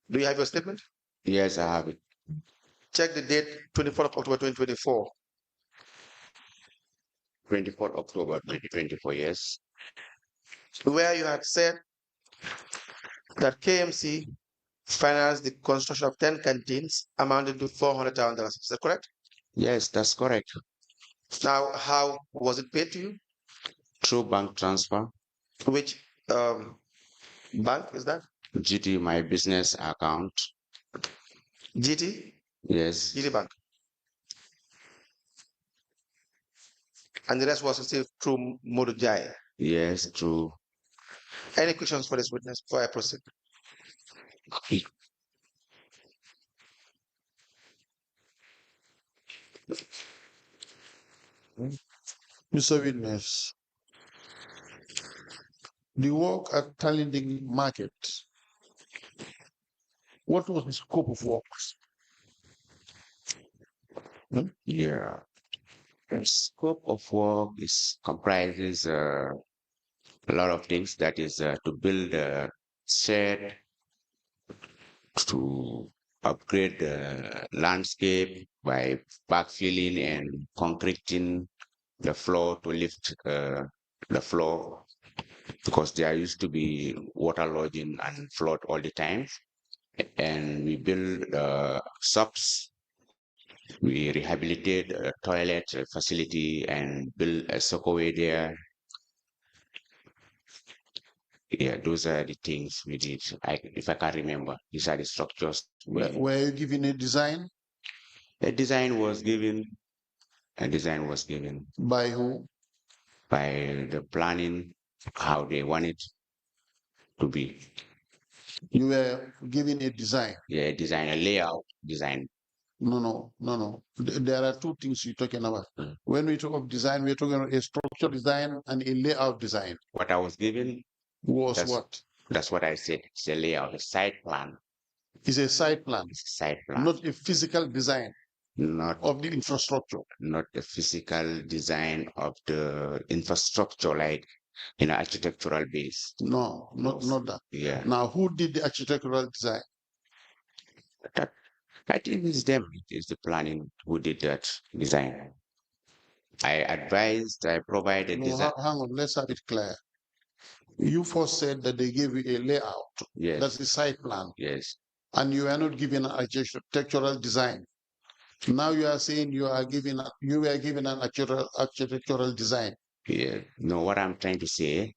Do you have your statement? Yes, I have it. Check the date, 24th of October 2024. 24th October 2024, yes. Where you had said that KMC financed the construction of 10 canteens amounting to $400,000. Is that correct? Yes, that's correct. Now, how was it paid to you? Through bank transfer. Which bank is that? GT, my business account. GT? Yes. GT Bank. And the rest was received through Modou Jai. Yes, true. Any questions for this witness before I proceed? Mr. Witness, the work at Talinding Market, what was the scope of works? Yeah. The scope of work comprises a lot of things. That is to build a shed, to upgrade the landscape by backfilling and concreting the floor to lift the floor, because there used to be water lodging and flood all the time. And we build shops. We rehabilitate a toilet facility and build a sockaway there. Yeah, those are the things we did. If I can remember, these are the structures. Were you given a design? A design was given. A design was given By who? by the planning, how they want it to be. You were given a design. Yeah, design, a layout design. No. There are two things you're talking about. When we talk of design, we're talking about a structure design and a layout design. What I was given was what? That's what I said. It's a layout, a site plan. It's a site plan. It's a site plan. Not a physical design Not of the infrastructure. Not the physical design of the infrastructure, like architectural base. No, not that. Yeah. Now, who did the architectural design? I think it's them. It is the planning who did that design. I provided design. Hang on, let's have it clear. You first said that they gave you a layout. Yes. That's the site plan. Yes. And you are not given an architectural design. Now you are saying you were given an architectural design. Yeah. No, what I'm trying to say,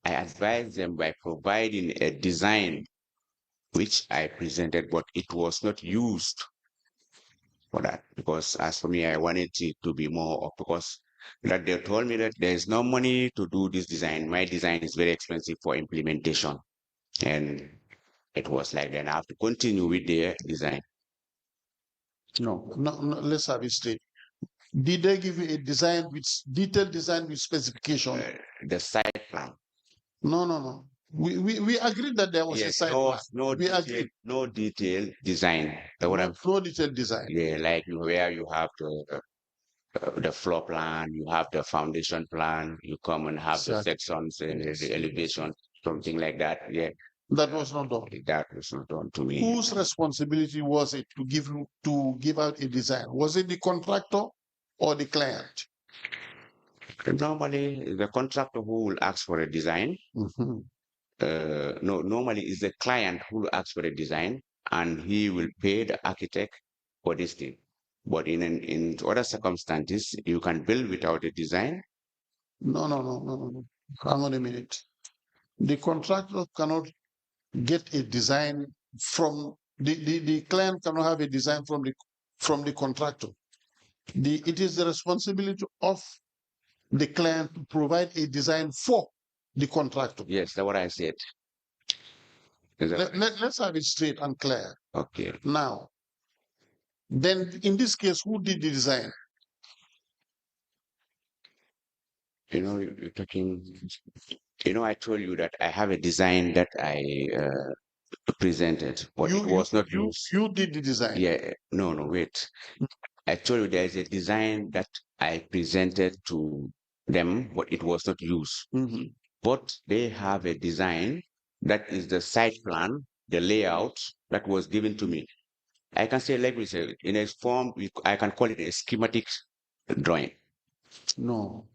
I advised them by providing a design which I presented, but it was not used for that. Because as for me, I wanted it to be more, because that they told me that there's no money to do this design. My design is very expensive for implementation. And it was like, then I have to continue with their design. No, let's have it straight. Did they give you a design with detailed design with specification? The site plan. No. We agreed that there was a site plan. No detailed design. No detailed design. Yeah, like where you have the floor plan, you have the foundation plan, you come and have the sections and the elevation, something like that. Yeah. That was not done. That was not done to me. Whose responsibility was it to give out a design? Was it the contractor or the client? Normally, the contractor who will ask for a design. No, normally it's the client who will ask for a design, and he will pay the architect for this thing. But in other circumstances, you can build without a design. No. Hang on a minute. The contractor cannot get a design from the client cannot have a design from the contractor. It is the responsibility of the client to provide a design for the contractor. Yes, that's what I said. Let's have it straight and clear. Okay. Now, then in this case, who did the design? You're talking. I told you that I have a design that I presented, but it was not used. You did the design. Yeah. No, wait. I told you there is a design that I presented to them, but it was not used. But they have a design that is the site plan, the layout that was given to me. I can say, like we say, in a form, I can call it a schematic drawing. No,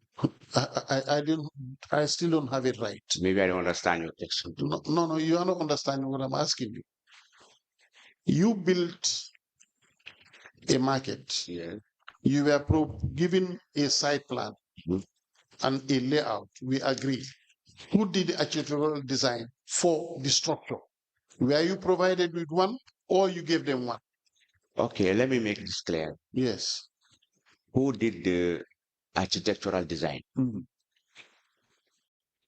I still don't have it right. Maybe I don't understand your question. No, you are not understanding what I'm asking you. You built a market. Yeah. You were given a site plan and a layout. We agree. Who did the architectural design for the structure? Were you provided with one or you gave them one? Okay, let me make this clear. Yes. Who did the architectural design?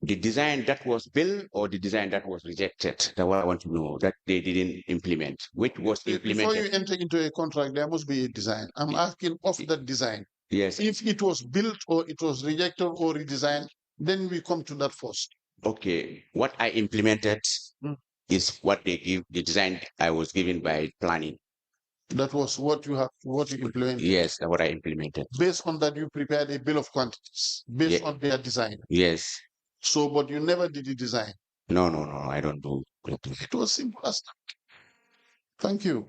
The design that was built or the design that was rejected? That's what I want to know, that they didn't implement. Which was implemented? Before you enter into a contract, there must be a design. I'm asking of that design. Yes. If it was built or it was rejected or redesigned, then we come to that first. Okay. What I implemented is what they give, the design I was given by planning. That was what you implemented? Yes, that's what I implemented. Based on that, you prepared a bill of quantities based on their design? Yes. So, but you never did the design? No, I don't do it. It was simple as that. Thank you.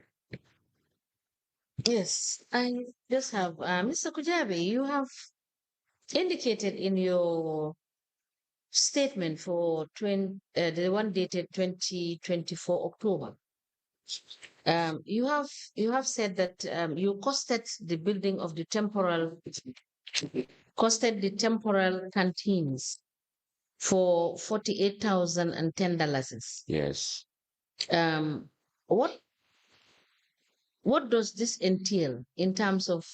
Yes, I just have, Mr. Kujabi, you have indicated in your statement for the one dated 2024 October. You have said that you costed the building of the temporal canteens for $48,010. Yes. What does this entail in terms of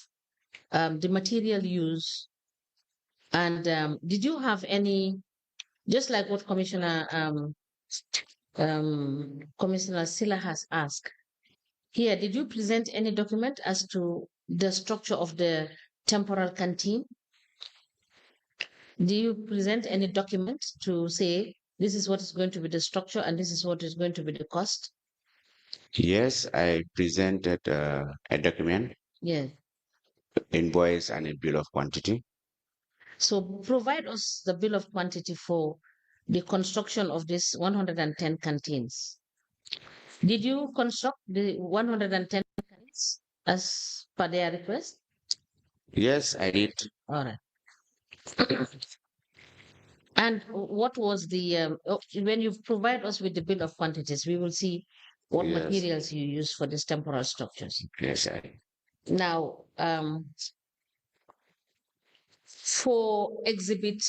the material use? And did you have any, just like what Commissioner Silla has asked here, did you present any document as to the structure of the temporal canteen? Do you present any document to say this is what is going to be the structure and this is what is going to be the cost? Yes, I presented a document, Yes. invoice, and a bill of quantity. So provide us the bill of quantity for the construction of these 110 canteens. Did you construct the 110 canteens as per their request? Yes, I did. All right. And what was the, when you provide us with the bill of quantities, we will see what Yes. materials you use for these temporal structures. Yes, Now, for exhibit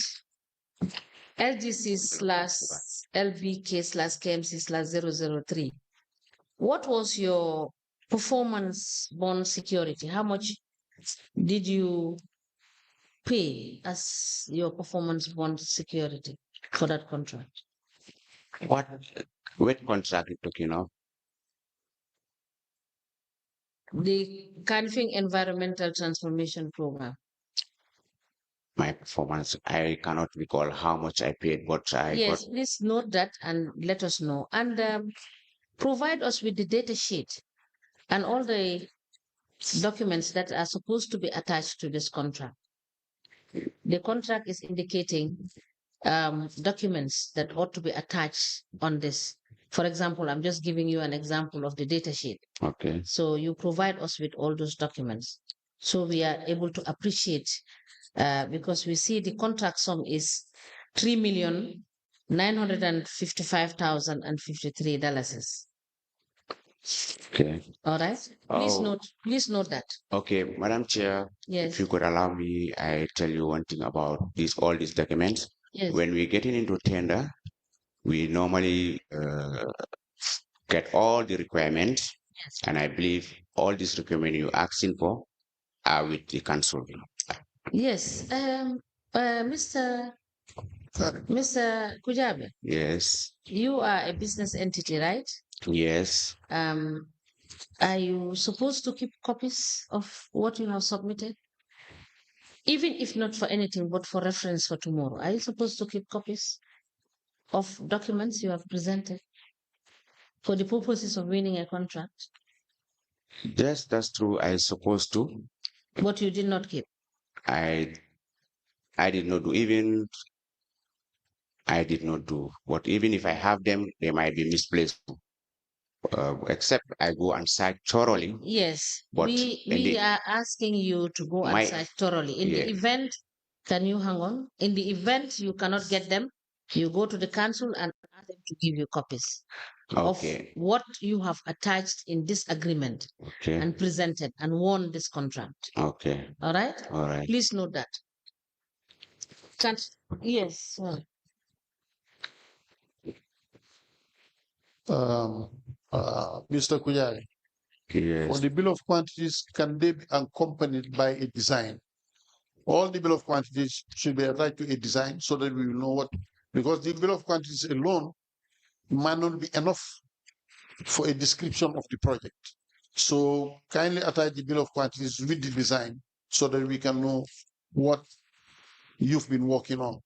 LGC/LBK/KMC/003, what was your performance bond security? How much did you pay as your performance bond security for that contract? What contract you talking of? The Canfing Environmental Transformation Program. My performance, I cannot recall how much I paid, but Yes, please note that and let us know. And provide us with the data sheet and all the documents that are supposed to be attached to this contract. The contract is indicating documents that ought to be attached on this. For example, I'm just giving you an example of the data sheet. Okay. So you provide us with all those documents so we are able to appreciate, because we see the contract sum is $3,955,053. Okay. All right. Please note that. Okay, Madam Chair. Yes. If you could allow me, I tell you one thing about all these documents. Yes. When we're getting into tender, we normally get all the requirements, Yes. and I believe all these requirements you're asking for are with the council. Yes. Mr. Kujabi. Yes. You are a business entity, right? Yes. Are you supposed to keep copies of what you have submitted? Even if not for anything, but for reference for tomorrow, are you supposed to keep copies of documents you have presented for the purposes of winning a contract? Yes, that's true. I supposed to. But you did not keep. I did not do. Even I did not do. But even if I have them, they might be misplaced. Except I go and search thoroughly. Yes, But we are asking you to go and search thoroughly. In the event, can you hang on? In the event you cannot get them, you go to the council and ask them to give you copies of what you have attached in this agreement and presented and won this contract. Okay. All right? All right. Please note that. Yes. Mr. Kujabi, Yes. on the bill of quantities, can they be accompanied by a design? All the bill of quantities should be attached to a design so that we will know what, because the bill of quantities alone might not be enough for a description of the project. So kindly attach the bill of quantities with the design so that we can know what you've been working on.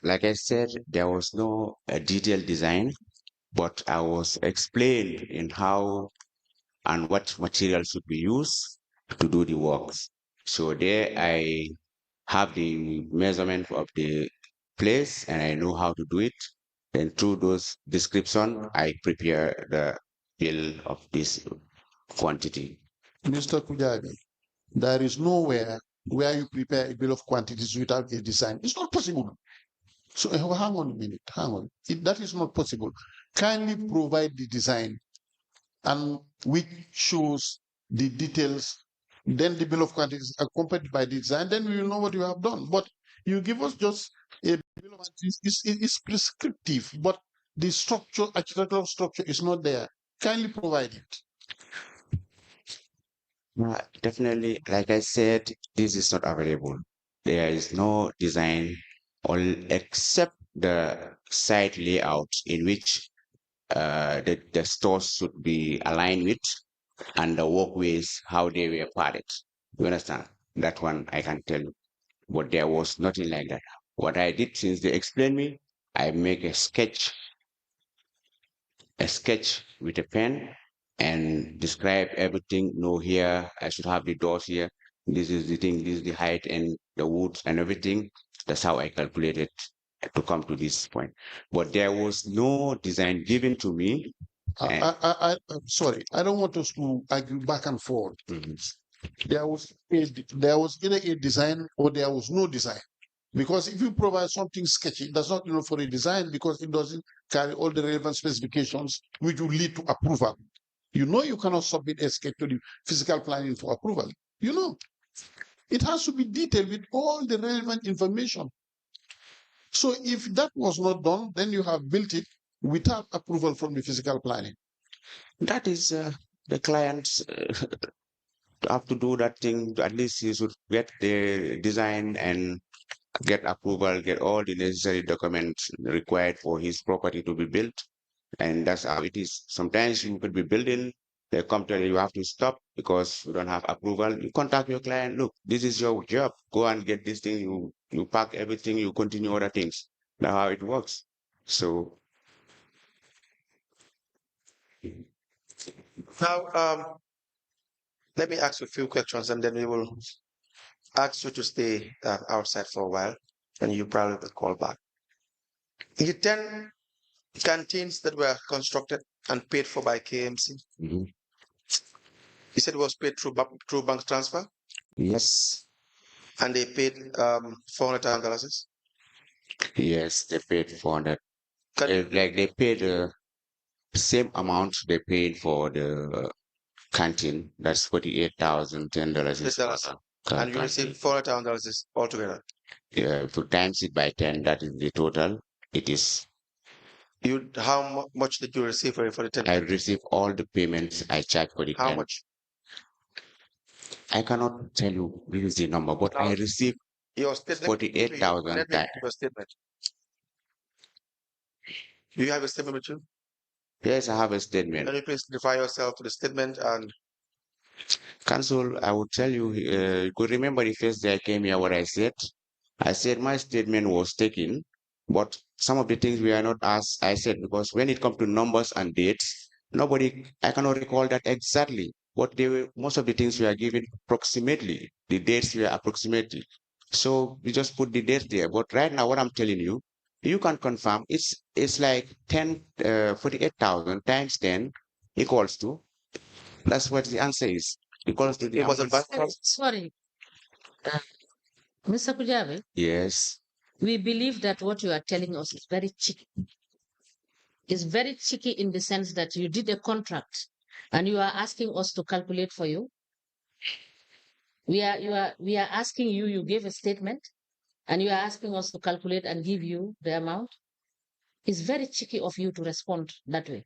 Like I said, there was no detailed design, but I was explained in how and what materials should be used to do the works. So there I have the measurement of the place and I know how to do it. And through those description, I prepare the bill of this quantity. Mr. Kujabi, there is nowhere where you prepare a bill of quantities without a design. It's not possible. So hang on a minute, hang on. That is not possible. Kindly provide the design and which shows the details. Then the bill of quantities accompanied by the design, then we will know what you have done. But You give us just a bill of materials. It's prescriptive, but the structure, architectural structure, is not there. Kindly provide it. Definitely, like I said, this is not available. There is no design, all except the site layout in which the stores should be aligned with, and the walkways, how they were parted. You understand? That one I can tell you. But there was nothing like that. What I did, since they explained me, I make a sketch with a pen and describe everything. No, here I should have the doors here. This is the thing, this is the height and the woods and everything. That's how I calculated to come to this point. But there was no design given to me. I'm sorry. I don't want us to argue back and forth. There was either a design or there was no design. Because if you provide something sketchy, that's not enough for a design because it doesn't carry all the relevant specifications which will lead to approval. You know you cannot submit a sketch to the physical planning for approval. You know, it has to be detailed with all the relevant information. So if that was not done, then you have built it without approval from the physical planning. That is the clients have to do that thing. At least he should get the design and get approval, get all the necessary documents required for his property to be built. And that's how it is. Sometimes you could be building, they come tell you have to stop because you don't have approval. You contact your client, look, this is your job. Go and get this thing. You pack everything, you continue other things. That's how it works. So Now, let me ask you a few questions and then we will ask you to stay outside for a while and you probably will call back. The 10 canteens that were constructed and paid for by KMC, you said it was paid through bank transfer? yes. And they paid $400,000? Yes, they paid 400. Can- Like they paid the same amount they paid for the canteen. That's $48,010 is for $48,000. the And you canteen. received $400,000 altogether. Yeah, if you times it by 10, that is the total. It is. How much did you receive for the 10? I receive all the payments I charge for the How 10. much? I cannot tell you this is the number, but I received Your statement. 48,000 Let me times. your statement. Do you have a statement with you? Yes, I have a statement. Can you please clarify yourself to the statement and Council, I will tell you, you could remember the first day I came here what I said. I said my statement was taken, but some of the things we are not as I said, because when it comes to numbers and dates, I cannot recall that exactly. But most of the things we are given approximately, the dates we are approximately. So we just put the dates there. But right now, what I'm telling you, you can confirm it's like 48,000 times 10 equals to, that's what the answer is. Equals to the it was a amount. bank? Sorry, Mr. Kujabi, Yes. we believe that what you are telling us is very cheeky. It's very cheeky in the sense that you did a contract and you are asking us to calculate for you. We are asking you, you gave a statement and you are asking us to calculate and give you the amount. It's very cheeky of you to respond that way.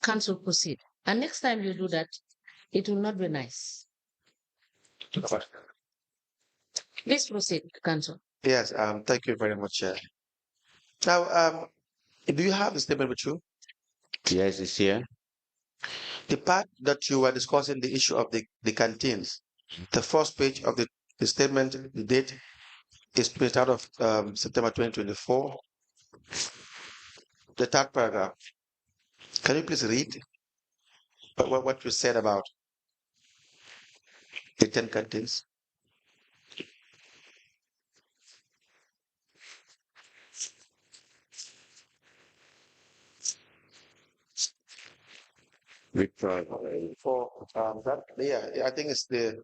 Council, proceed. And next time you do that, it will not be nice. Please proceed, Council. Yes, thank you very much. Now, do you have the statement with you? Yes, it's here. The part that you were discussing the issue of the canteens, the first page of the statement, the date is printed out of September 2024. The third paragraph. Can you please read what you said about the 10 canteens? I think it's the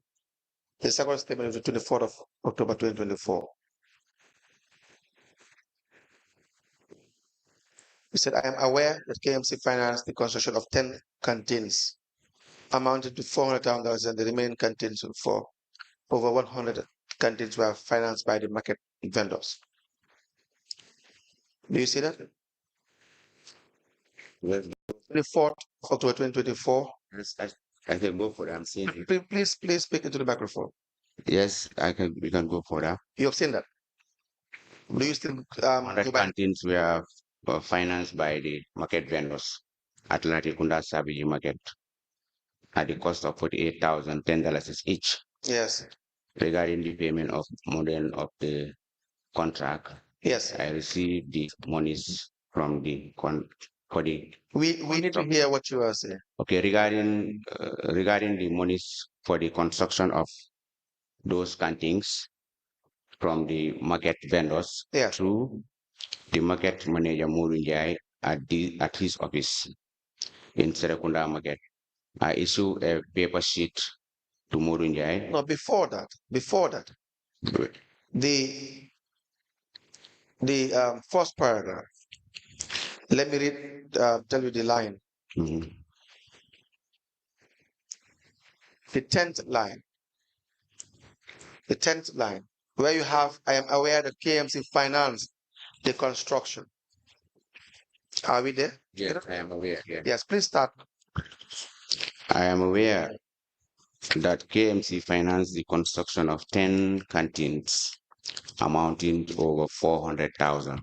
second statement of the 24th of October 2024. He said, I am aware that KMC financed the construction of 10 canteens amounted to $400,000 and the remaining canteens for over 100 canteens were financed by the market vendors. Do you see that? Well, 24th of October 2024. yes, I can go for that. I'm seeing it. Please speak into the microphone. Yes, we can go for that. You have seen that. Do you still 100 go by? canteens were financed by the market vendors at Latikunda Sabiji Market at the cost of $48,010 each. Yes. Regarding the payment of model of the contract, Yes. I received the monies from the for the. We need to hear what you are saying. Okay, regarding the monies for the construction of those canteens from the market vendors through the market manager Murunjai at his office in Serekunda Market. I issue a paper sheet to Murunjai. No, before that, Good. the first paragraph. Let me read. Tell you the line. Mm-hmm. The 10th line. The 10th line, where you have, I am aware that KMC financed the construction. Are we there? Yes, I am aware. Yeah. Yes, please start. I am aware that KMC financed the construction of 10 canteens amounting to over 400,000.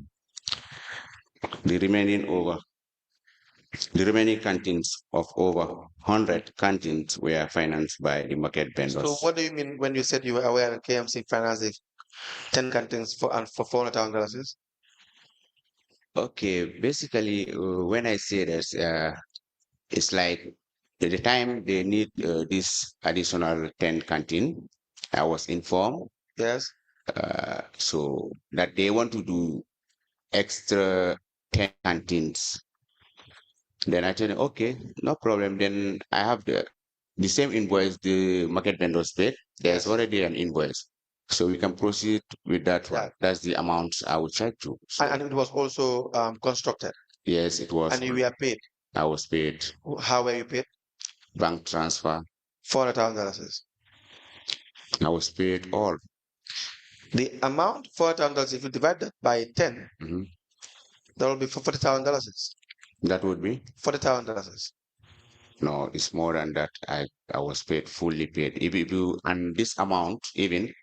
The remaining canteens of over 100 canteens were financed by the market vendors. So what do you mean when you said you were aware that KMC financed the 10 canteens for $400,000? Okay, basically, when I say this, it's like at the time they need this additional 10 canteen, I was informed. Yes. So that they want to do extra 10 canteens. Then I tell them, okay, no problem. Then I have the same invoice the market vendors paid. There's already an invoice. So we can proceed with that one. That's the amount I will check to. So, And it was also constructed. yes, it was. And you were paid. I was paid. How were you paid? Bank transfer. $400,000. I was paid all. The amount, $400,000, if you divide that by 10, that will be $40,000. That would be? $40,000. No, it's more than that. I was paid, fully paid. If you, and this amount even,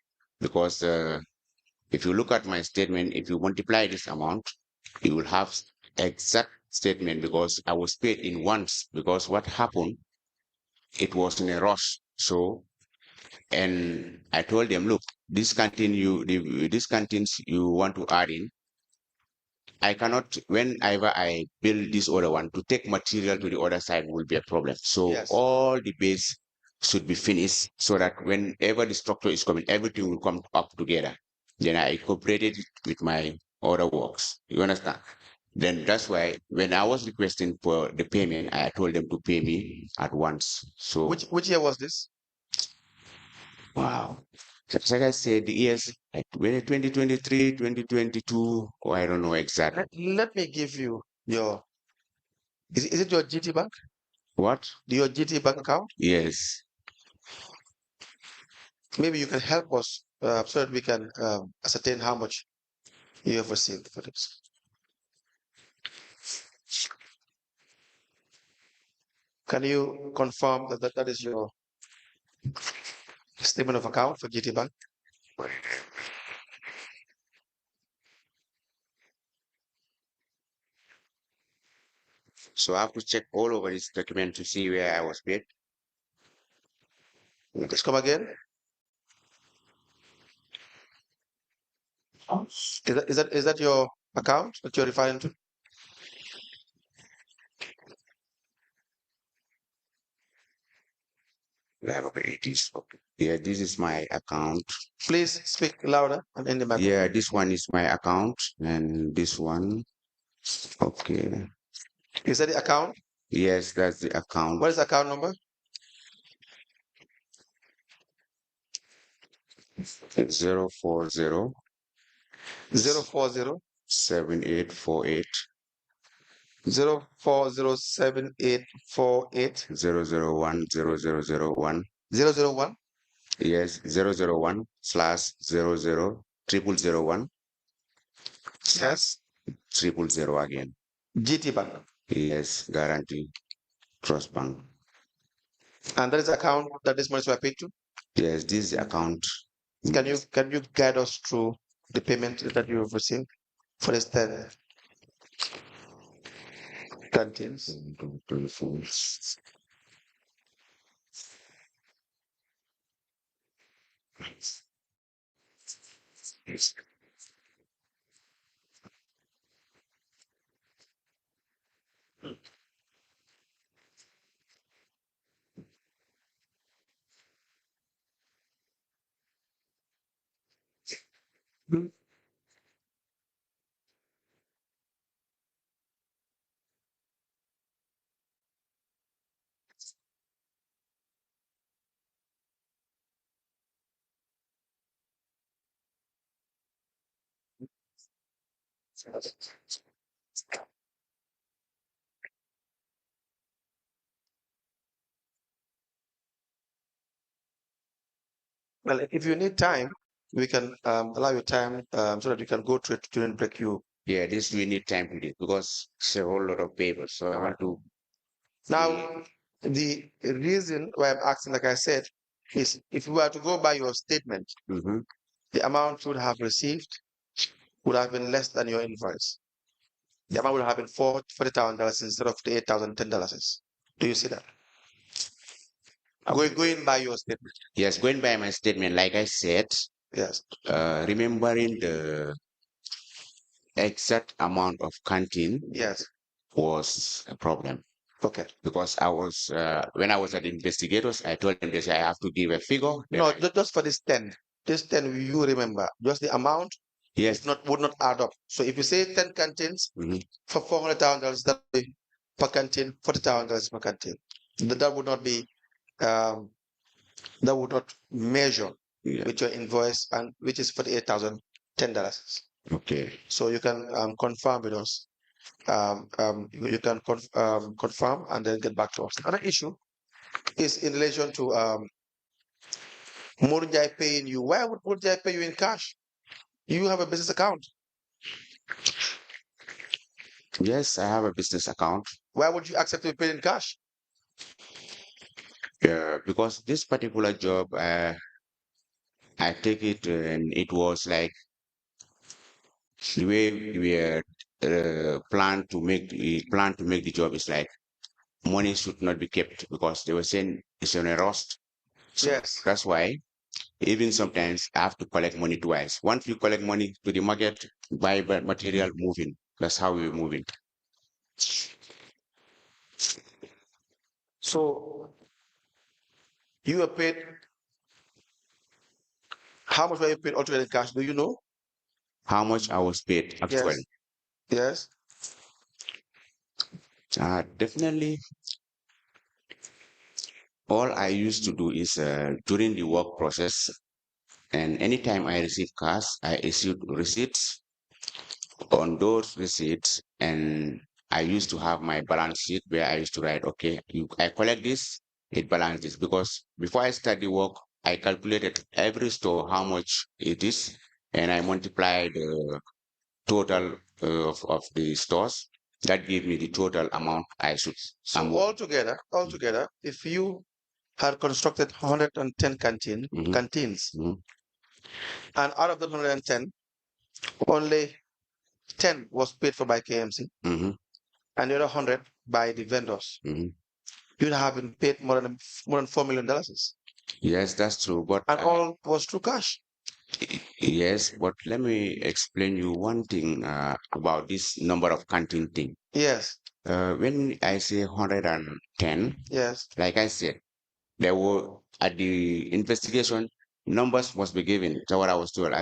because if you look at my statement, if you multiply this amount, you will have exact statement because I was paid in once. Because what happened, it was in a rush. So, and I told them, look, this canteens you want to add in, I cannot, whenever I build this other one, to take material to the other side will be a problem. So all the base should be finished so that whenever the structure is coming, everything will come up together. Then I incorporated it with my other works. You understand? Then that's why when I was requesting for the payment, I told them to pay me at once. So which year was this? Wow. Like I said, the years like 2023, 2022, or I don't know exactly. Let me give you your, is it your GT Bank? What? Your GT Bank account? Yes. Maybe you can help us so that we can ascertain how much you have received for this. Can you confirm that that is your statement of account for GT Bank? So I have to check all over this document to see where I was paid. Please come again. Is that your account that you're referring to? Yeah, this is my account. Please speak louder and in the microphone. Yeah, this one is my account, and this one. Okay. Is that the account? Yes, that's the account. What is the account number? 040 040 7848 0407848 001 0001 001. Yes, 001/00 0001 Yes. 000 again. GT Bank. Yes, Guarantee Trust Bank. And that is the account that this money is paid to? Yes, this is the account. Can you guide us through the payment that you have received for this 10 canteens? Well, if you need time, we can allow you time so that you can go through it during break. Yeah, this we need time to do because it's a whole lot of papers. So I want to. Now, the reason why I'm asking, like I said, is if you were to go by your statement, the amount you would have received would have been less than your invoice. The amount would have been $40,000 instead of the $8,010. Do you see that? Going by your statement. Yes, going by my statement, like I said, Yes. remembering the exact amount of canteen Yes. was a problem. Okay. Because I was when I was at the investigators, I told them this, I have to give a figure. No, just for this 10. This 10 you remember. Just the amount Yes. would not add up. So if you say 10 canteens for $400,000, that would be per canteen, $40,000 per canteen. That would not be that would not measure with your invoice, and which is $48,010. Okay. So you can confirm with us. You can confirm and then get back to us. Another issue is in relation to Murunjai paying you. Why would Murunjai pay you in cash? You have a business account. Yes, I have a business account. Why would you accept to be paid in cash? Because this particular job, I take it and it was like the way we planned to make the job is like money should not be kept because they were saying it's on a rust. So Yes. that's why even sometimes I have to collect money twice. Once you collect money to the market, buy material, moving. That's how we're moving. So you are paid. How much were you paid altogether in cash? Do you know? How much I was paid actually? Yes. Definitely. All I used to do is during the work process, and anytime I receive cash, I issued receipts. On those receipts, and I used to have my balance sheet where I used to write, okay, I collect this, it balances. Because before I start the work, I calculated every store how much it is, and I multiply the total of the stores. That gave me the total amount I should. So altogether, if you had constructed 110 canteens, and out of the 110, only 10 was paid for by KMC, and the other 100 by the vendors, you'd have been paid more than $4 million. Yes, that's true. But all was through cash. Yes, but let me explain you one thing about this number of canteen thing. Yes. When I say 110, yes, like I said, there were at the investigation numbers must be given. That's what I was told.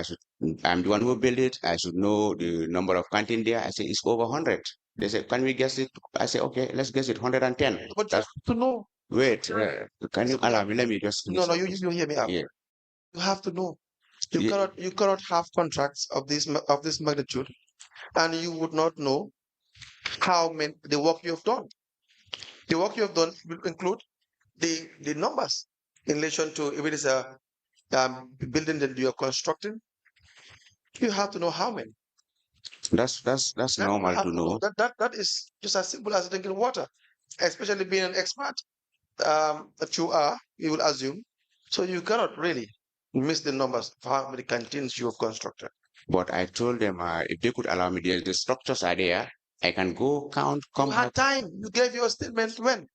I'm the one who built it. I should know the number of canteen there. I say it's over 100. They said, can we guess it? I say, okay, let's guess it 110. But that's to know. Wait, can you allow me? Let me just finish. No, you hear me out. Yeah. You have to know. You cannot have contracts of this magnitude, and you would not know how many the work you have done. The work you have done will include the numbers in relation to if it is a building that you are constructing, You have to know how many. That's normal to know. That is just as simple as drinking water, especially being an expert that you are, you will assume. So you cannot really miss the numbers of how many canteens you have constructed. But I told them if they could allow me, the structures are there. I can go count, come You had back. time. You gave your statement when?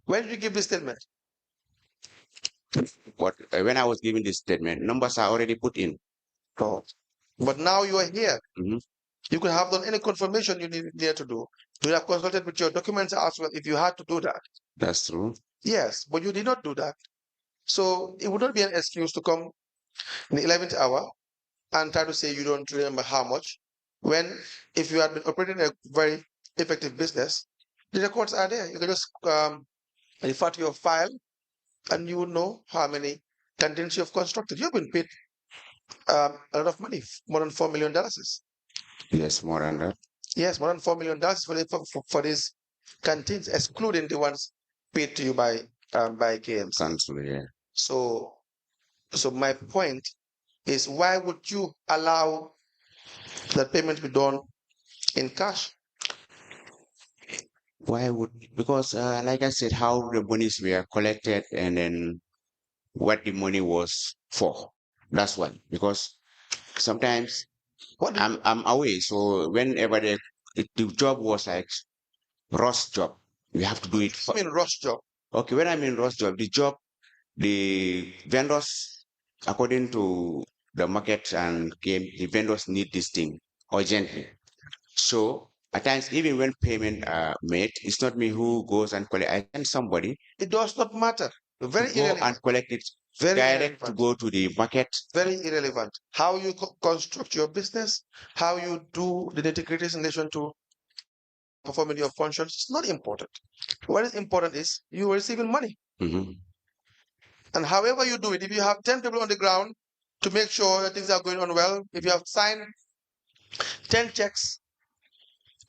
When did you give the statement? But when I was giving this statement, numbers are already put in. Oh. But now you are here. Mhm. You could have done any confirmation you needed to do. You have consulted with your documents as well if you had to do that. That's true. Yes, but you did not do that. So it would not be an excuse to come in the 11th hour and try to say you don't remember how much, when if you had been operating a very effective business, the records are there. You can just refer to your file and you would know how many canteens you have constructed. You've been paid a lot of money, more than $4 million. Yes, more than that. Yes, more than $4 million for these canteens, excluding the ones paid to you by KMC. Council, yeah. So my point is, why would you allow that payment to be done in cash? Why would? Because, like I said, how the monies were collected and then what the money was for. That's why. Because sometimes I'm away, so whenever the job was like rush job, we have to do it. I mean rush job. Okay, when I mean rush job, the vendors, according to the market and game, the vendors need this thing urgently. So at times, even when payment are made, it's not me who goes and collect. I send somebody. It does not matter. Very to go irrelevant. and collect it Very direct to irrelevant. go to the market. Very irrelevant. How you construct your business, how you do the nitty-gritty in relation to performing your functions, it's not important. What is important is you are receiving money. Mm-hmm. And however you do it, if you have 10 people on the ground to make sure that things are going on well, if you have signed 10 checks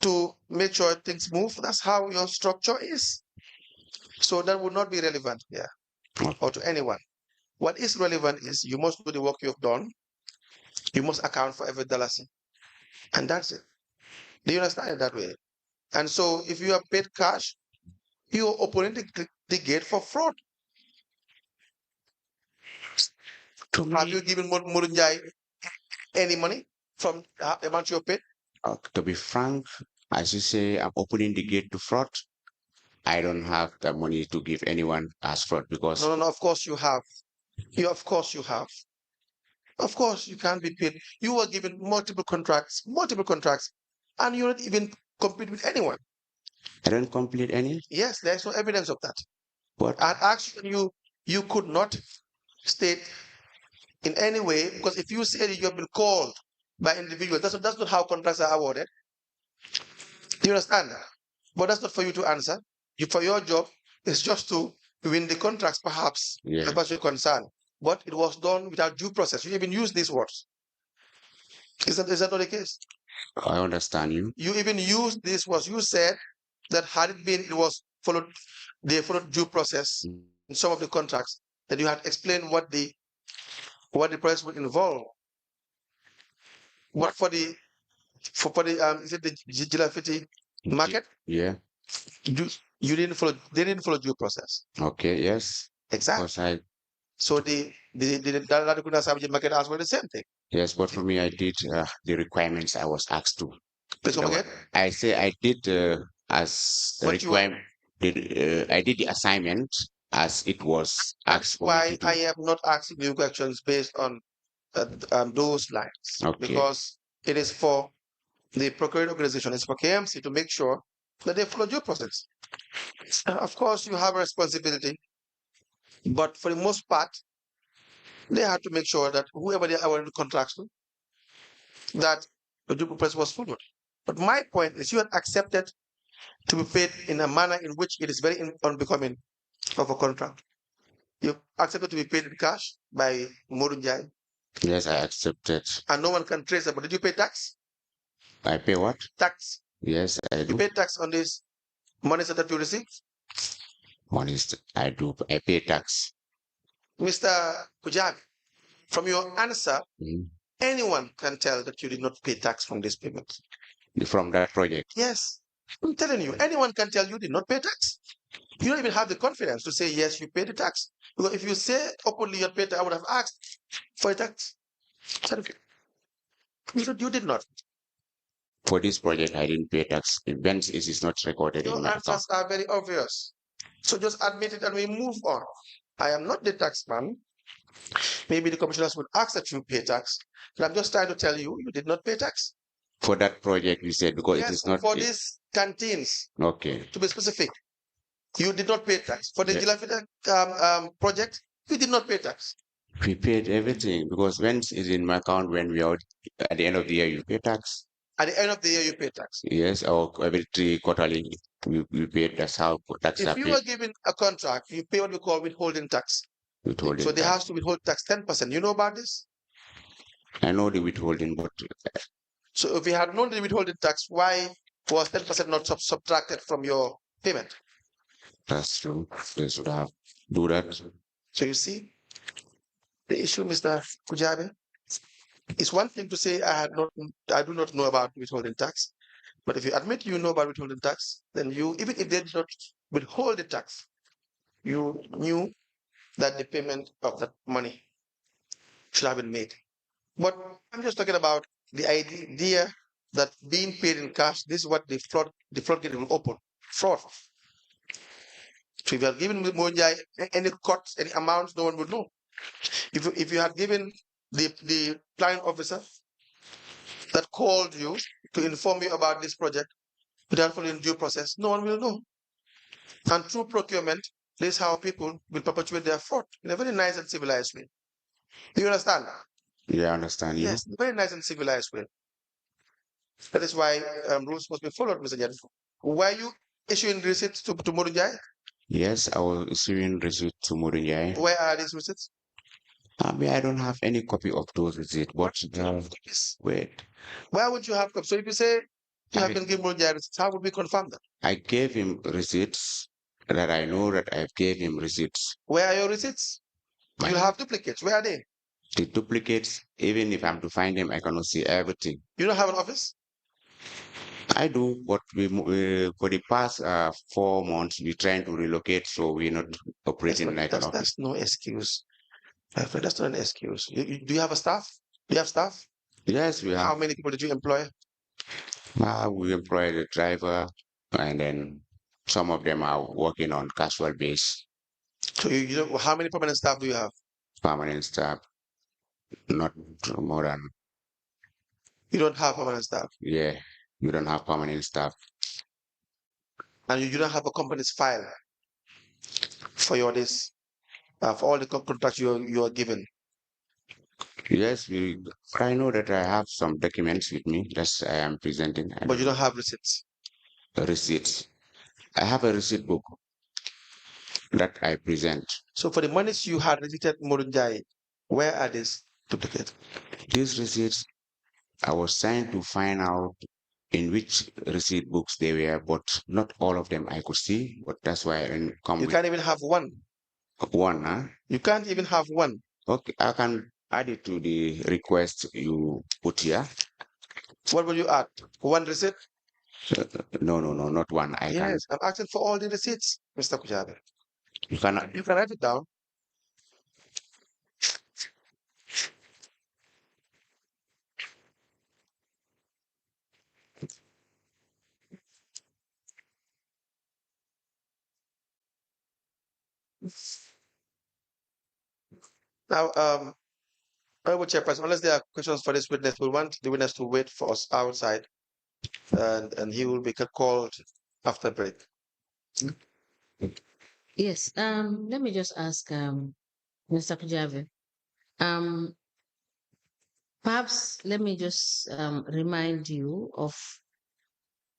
to make sure things move, that's how your structure is. So that would not be relevant here or to anyone. What is relevant is you must do the work you have done. You must account for every dollar. And that's it. Do you understand it that way? And so if you are paid cash, you are opening the gate for fraud. Have you given Murunjai any money from the amount you paid? To be frank, as you say, I'm opening the gate to fraud. I don't have the money to give anyone as fraud because No, of course you have. Of course you have. Of course you can't be paid. You were given multiple contracts, and you don't even compete with anyone. I don't complete any. Yes, there's no evidence of that. But And actually, you could not state in any way, because if you say you have been called by individuals, that's not how contracts are awarded. Do you understand that? But that's not for you to answer. For your job is just to win the contracts, perhaps, as far as you're concerned. But it was done without due process. You even use these words. Is that not the case? I understand you. You even used these words. You said that had it been, they followed due process in some of the contracts, that you had explained what the process would involve. What for the is it the Gilafiti market? Yeah. You didn't follow. They didn't follow due process. Okay. Yes. Exactly. So the market asked for the same thing. Yes, but for me, I did the requirements I was asked to. Please come again. I say I did as the requirement. I did the assignment as it was asked. Why I am not asking you questions based on those lines. Okay. Because it is for the procuring organization, it's for KMC to make sure that they follow due process. Of course, you have a responsibility, but for the most part, they have to make sure that whoever they are in the contracts to, that the due process was followed. But my point is, you have accepted to be paid in a manner in which it is very unbecoming of a contract. You accepted to be paid in cash by Murunjai. Yes, I accepted. And no one can trace it. But did you pay tax? I pay what? Tax. Yes, I do. You pay tax on this money that you receive? Monies, I do. I pay tax. Mr. Kujabi, from your answer, anyone can tell that you did not pay tax from this payment. From that project. Yes, I'm telling you, anyone can tell you did not pay tax. You don't even have the confidence to say, yes, you paid the tax. Because if you say openly you paid tax, I would have asked for a tax certificate. You did not. For this project, I didn't pay tax. Events is not recorded in Your my account. answers are very obvious. So just admit it and we move on. I am not the tax man. Maybe the commissioners would ask that you pay tax. But I'm just trying to tell you, you did not pay tax. For that project, you said, because Yes, it is not. for these canteens, Okay. to be specific, you did not pay tax. For the Yeah. Jilafita project, you did not pay tax. We paid everything because when is in my account, when we are at the end of the year, you pay tax. At the end of the year, you pay tax. Yes, or every 3 quarterly, we pay. That's how tax are If you paid. were given a contract, you pay what we call withholding tax. Withholding So they tax. have to withhold tax 10%. You know about this? I know the withholding, but So if you had known the withholding tax, why was 10% not subtracted from your payment? that's true. They should have do that. So you see, the issue, Mr. Kujabi, it's one thing to say I do not know about withholding tax. But if you admit you know about withholding tax, then you, even if they did not withhold the tax, you knew that the payment of that money should have been made. But I'm just talking about the idea that being paid in cash, this is what the floodgate will open. Fraud. So if you had given Monjai any cuts, any amounts, no one would know. If you had given the client officer that called you to inform you about this project without following due process, no one will know. And through procurement, this is how people will perpetuate their fraud in a very nice and civilized way. Do you understand? Yeah, I understand you. Yes, very nice and civilized way. That is why rules must be followed, Mr. Jan. Why are you issuing receipts to Murunjai? Yes, I will issuing receipt to Murinjai. Where are these receipts? I don't have any copy of those receipts, but wait. Why would you have copies? So if you say you have I- been given Murunjai receipts, how would we confirm that? I gave him receipts that I know that I gave him receipts. Where are your receipts? My- You have duplicates. Where are they? The duplicates, even if I'm to find them, I cannot see everything. You don't have an office? I do, but for the past 4 months, we're trying to relocate, so we're not operating like an office. That's no excuse. My friend, that's not an excuse. Do you have a staff? Do you have staff? Yes, we How have. many people did you employ? We employ the driver, and then some of them are working on casual base, So you know how many permanent staff do you have? permanent staff, not more than, You don't have permanent staff. yeah, we don't have permanent staff. And you don't have a company's file for your this for all the contracts you are given. Yes, I know that I have some documents with me that I am presenting. But you don't have receipts. Receipts. I have a receipt book that I present. So for the monies you had receipted Murunjai, where are these duplicates? These receipts, I was trying to find out in which receipt books they were, but not all of them I could see. But that's why I didn't come You with can't even have one. one. Huh? You can't even have one. Okay, I can add it to the request you put here. What will you add? One receipt? No, not one. Yes, I'm asking for all the receipts, Mr. Kujabi. You cannot. You can write it down. Now, Honorable Chairperson, unless there are questions for this witness, we want the witness to wait for us outside, and he will be called after break. Yes. Let me just ask Mr. Kujabi. Perhaps let me just remind you of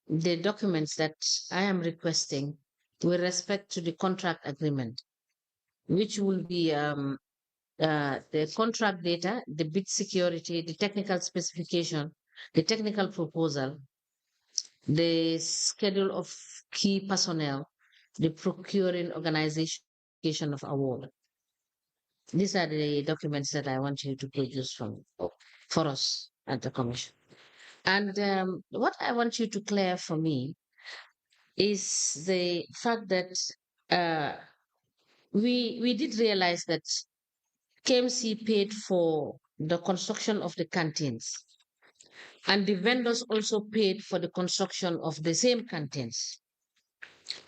the documents that I am requesting with respect to the contract agreement, which will be the contract data, the bid security, the technical specification, the technical proposal, the schedule of key personnel, the procuring organization of award. These are the documents that I want you to produce for us at the commission. And what I want you to clear for me is the fact that uh, we did realize that KMC paid for the construction of the canteens, and the vendors also paid for the construction of the same canteens.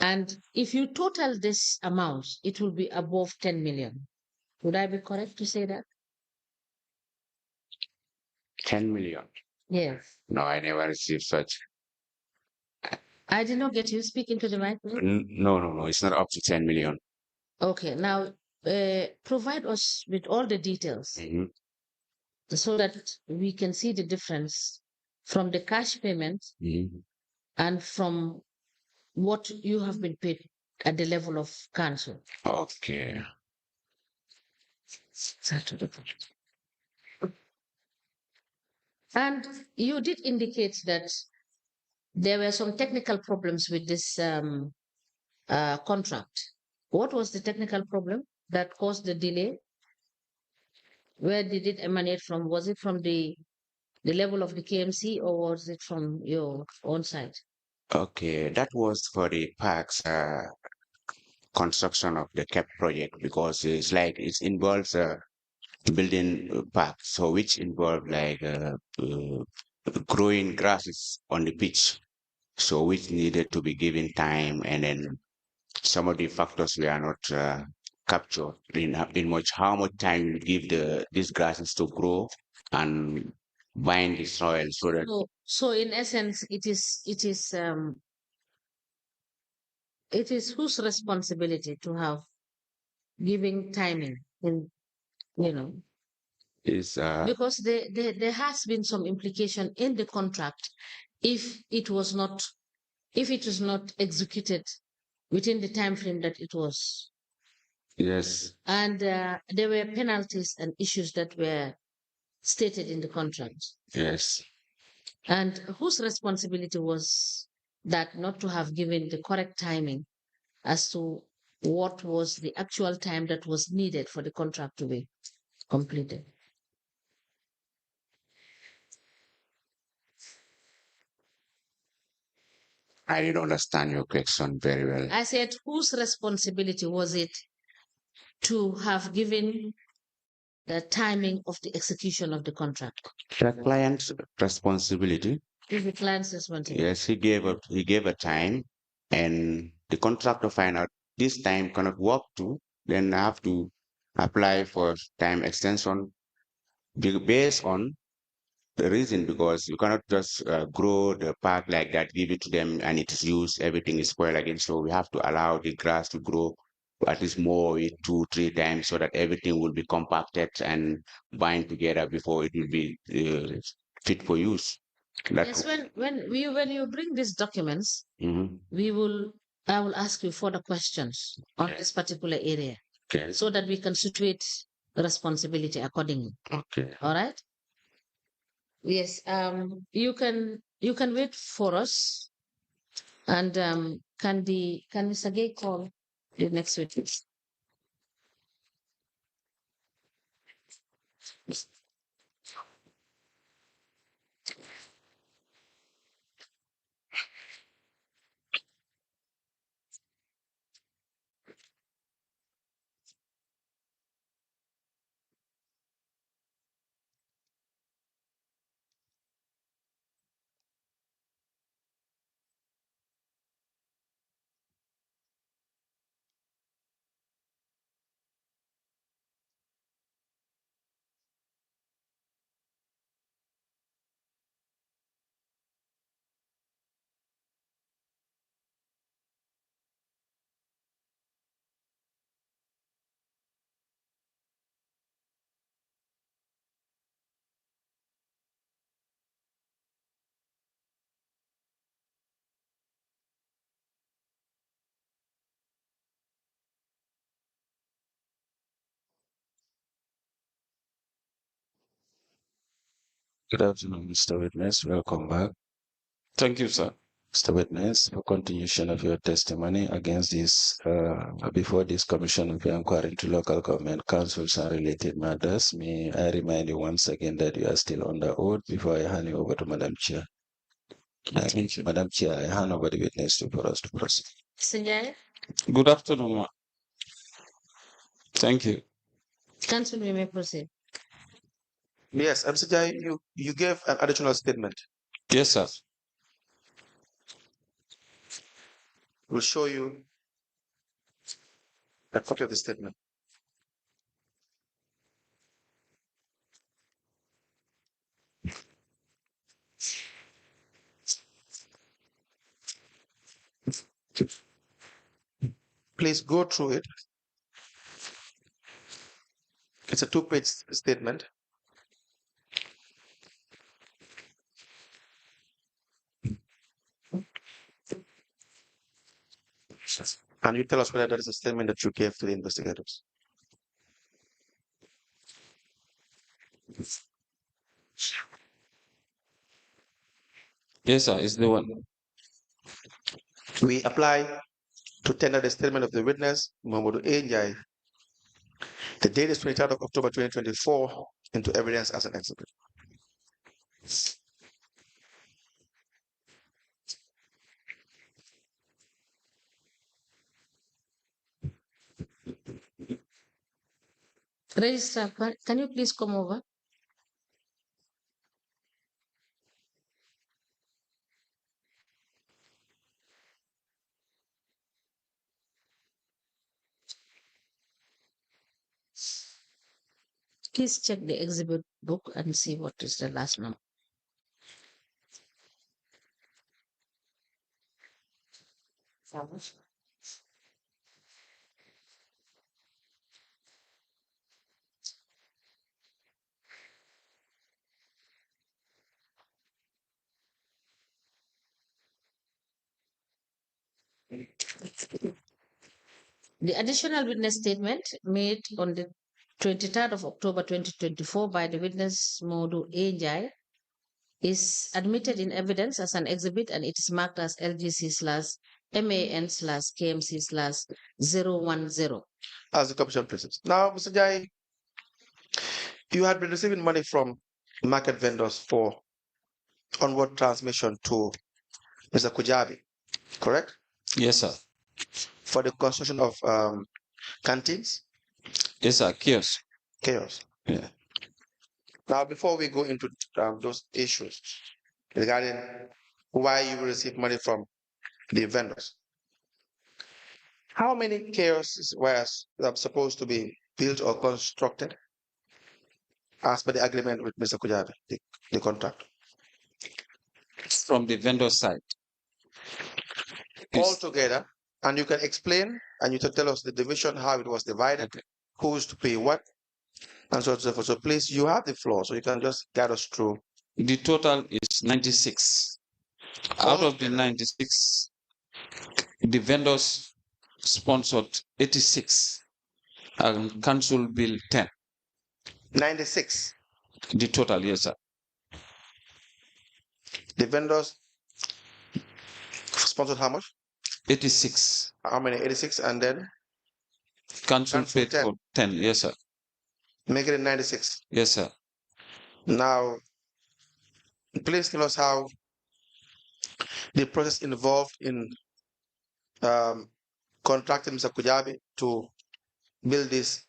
And if you total this amount, it will be above 10 million. Would I be correct to say that? 10 million. Yes. No, I never received such. I did not get you speaking to the microphone. No. It's not up to 10 million. Okay, now provide us with all the details Mhm. so that we can see the difference from the cash payment Mhm. and from what you have been paid at the level of council. Okay. And you did indicate that there were some technical problems with this contract. What was the technical problem that caused the delay? Where did it emanate from? Was it from the level of the KMC, or was it from your own side? Okay, that was for the parks construction of the CAP project because it's like it involves building park, so which involve like growing grasses on the pitch, so which needed to be given time, and then some of the factors were not captured in much how much time you give these grasses to grow and bind the soil so that So in essence, it is whose responsibility to have giving timing in, you know, is because there has been some implication in the contract if it was not executed within the time frame that it was. yes, And there were penalties and issues that were stated in the contract. yes. And whose responsibility was that not to have given the correct timing as to what was the actual time that was needed for the contract to be completed? I didn't understand your question very well. I said, whose responsibility was it to have given the timing of the execution of the contract? The client's responsibility. Is the client's responsibility? Yes, he gave a time, and the contractor find out this time cannot work to, then I have to apply for time extension based on the reason, because you cannot just grow the park like that, give it to them, and it is used, everything is spoiled again. So we have to allow the grass to grow at least more, 2, 3 times, so that everything will be compacted and bind together before it will be fit for use. Yes, when you bring these documents, Mhm. I will ask you further questions on this particular area Okay. so that we can situate responsibility accordingly. Okay. All right? Yes, you can wait for us. And can Mr. Gay call the next witness? Good afternoon, Mr. Witness. Welcome back. Thank you, sir. Mr. Witness, for continuation of your testimony against this, before this commission of inquiry into local government councils and related matters, may I remind you once again that you are still under oath before I hand you over to Madam Chair. Thank you. Madam Chair, I hand over the witness for us to proceed. Senjai, Good afternoon, ma. Thank you. Council, we may proceed. Yes, Mr. Jai, you gave an additional statement. Yes, sir. We'll show you a copy of the statement. Please go through it. It's a two-page statement. And you tell us whether that is a statement that you gave to the investigators. Yes, sir. It's the one. We apply to tender the statement of the witness, Momodu NJIE. The date is 23rd of October 2024 into evidence as an exhibit. Registrar, can you please come over? Please check the exhibit book and see what is the last number. The additional witness statement made on the 23rd of October 2024 by the witness Modu Ajay is admitted in evidence as an exhibit, and it is marked as LGC/MAN/KMC/010. As the commission places. Now, Mr. Jai, you had been receiving money from market vendors for onward transmission to Mr. Kujabi, correct? Yes, sir. For the construction of canteens? Yes, sir. Kiosk. Chaos. Yeah. Now, before we go into those issues regarding why you receive money from the vendors, how many kiosks were supposed to be built or constructed as per the agreement with Mr. Kujabi, the contract? From the vendor side. All together, and you can explain and you can tell us the division, how it was divided, Okay. who's to pay what, and so on and so forth. So please, you have the floor, so you can just guide us through. The total is 96. Out of the 96, the vendors sponsored 86 and council bill 10. 96. The total, yes, sir. The vendors sponsored how much? 86. How many? 86, and then Council Council paid 10. for 10, yes, sir. make it 96. Yes, sir. Now, please tell us how the process involved in contracting Mr. Kujabi to build this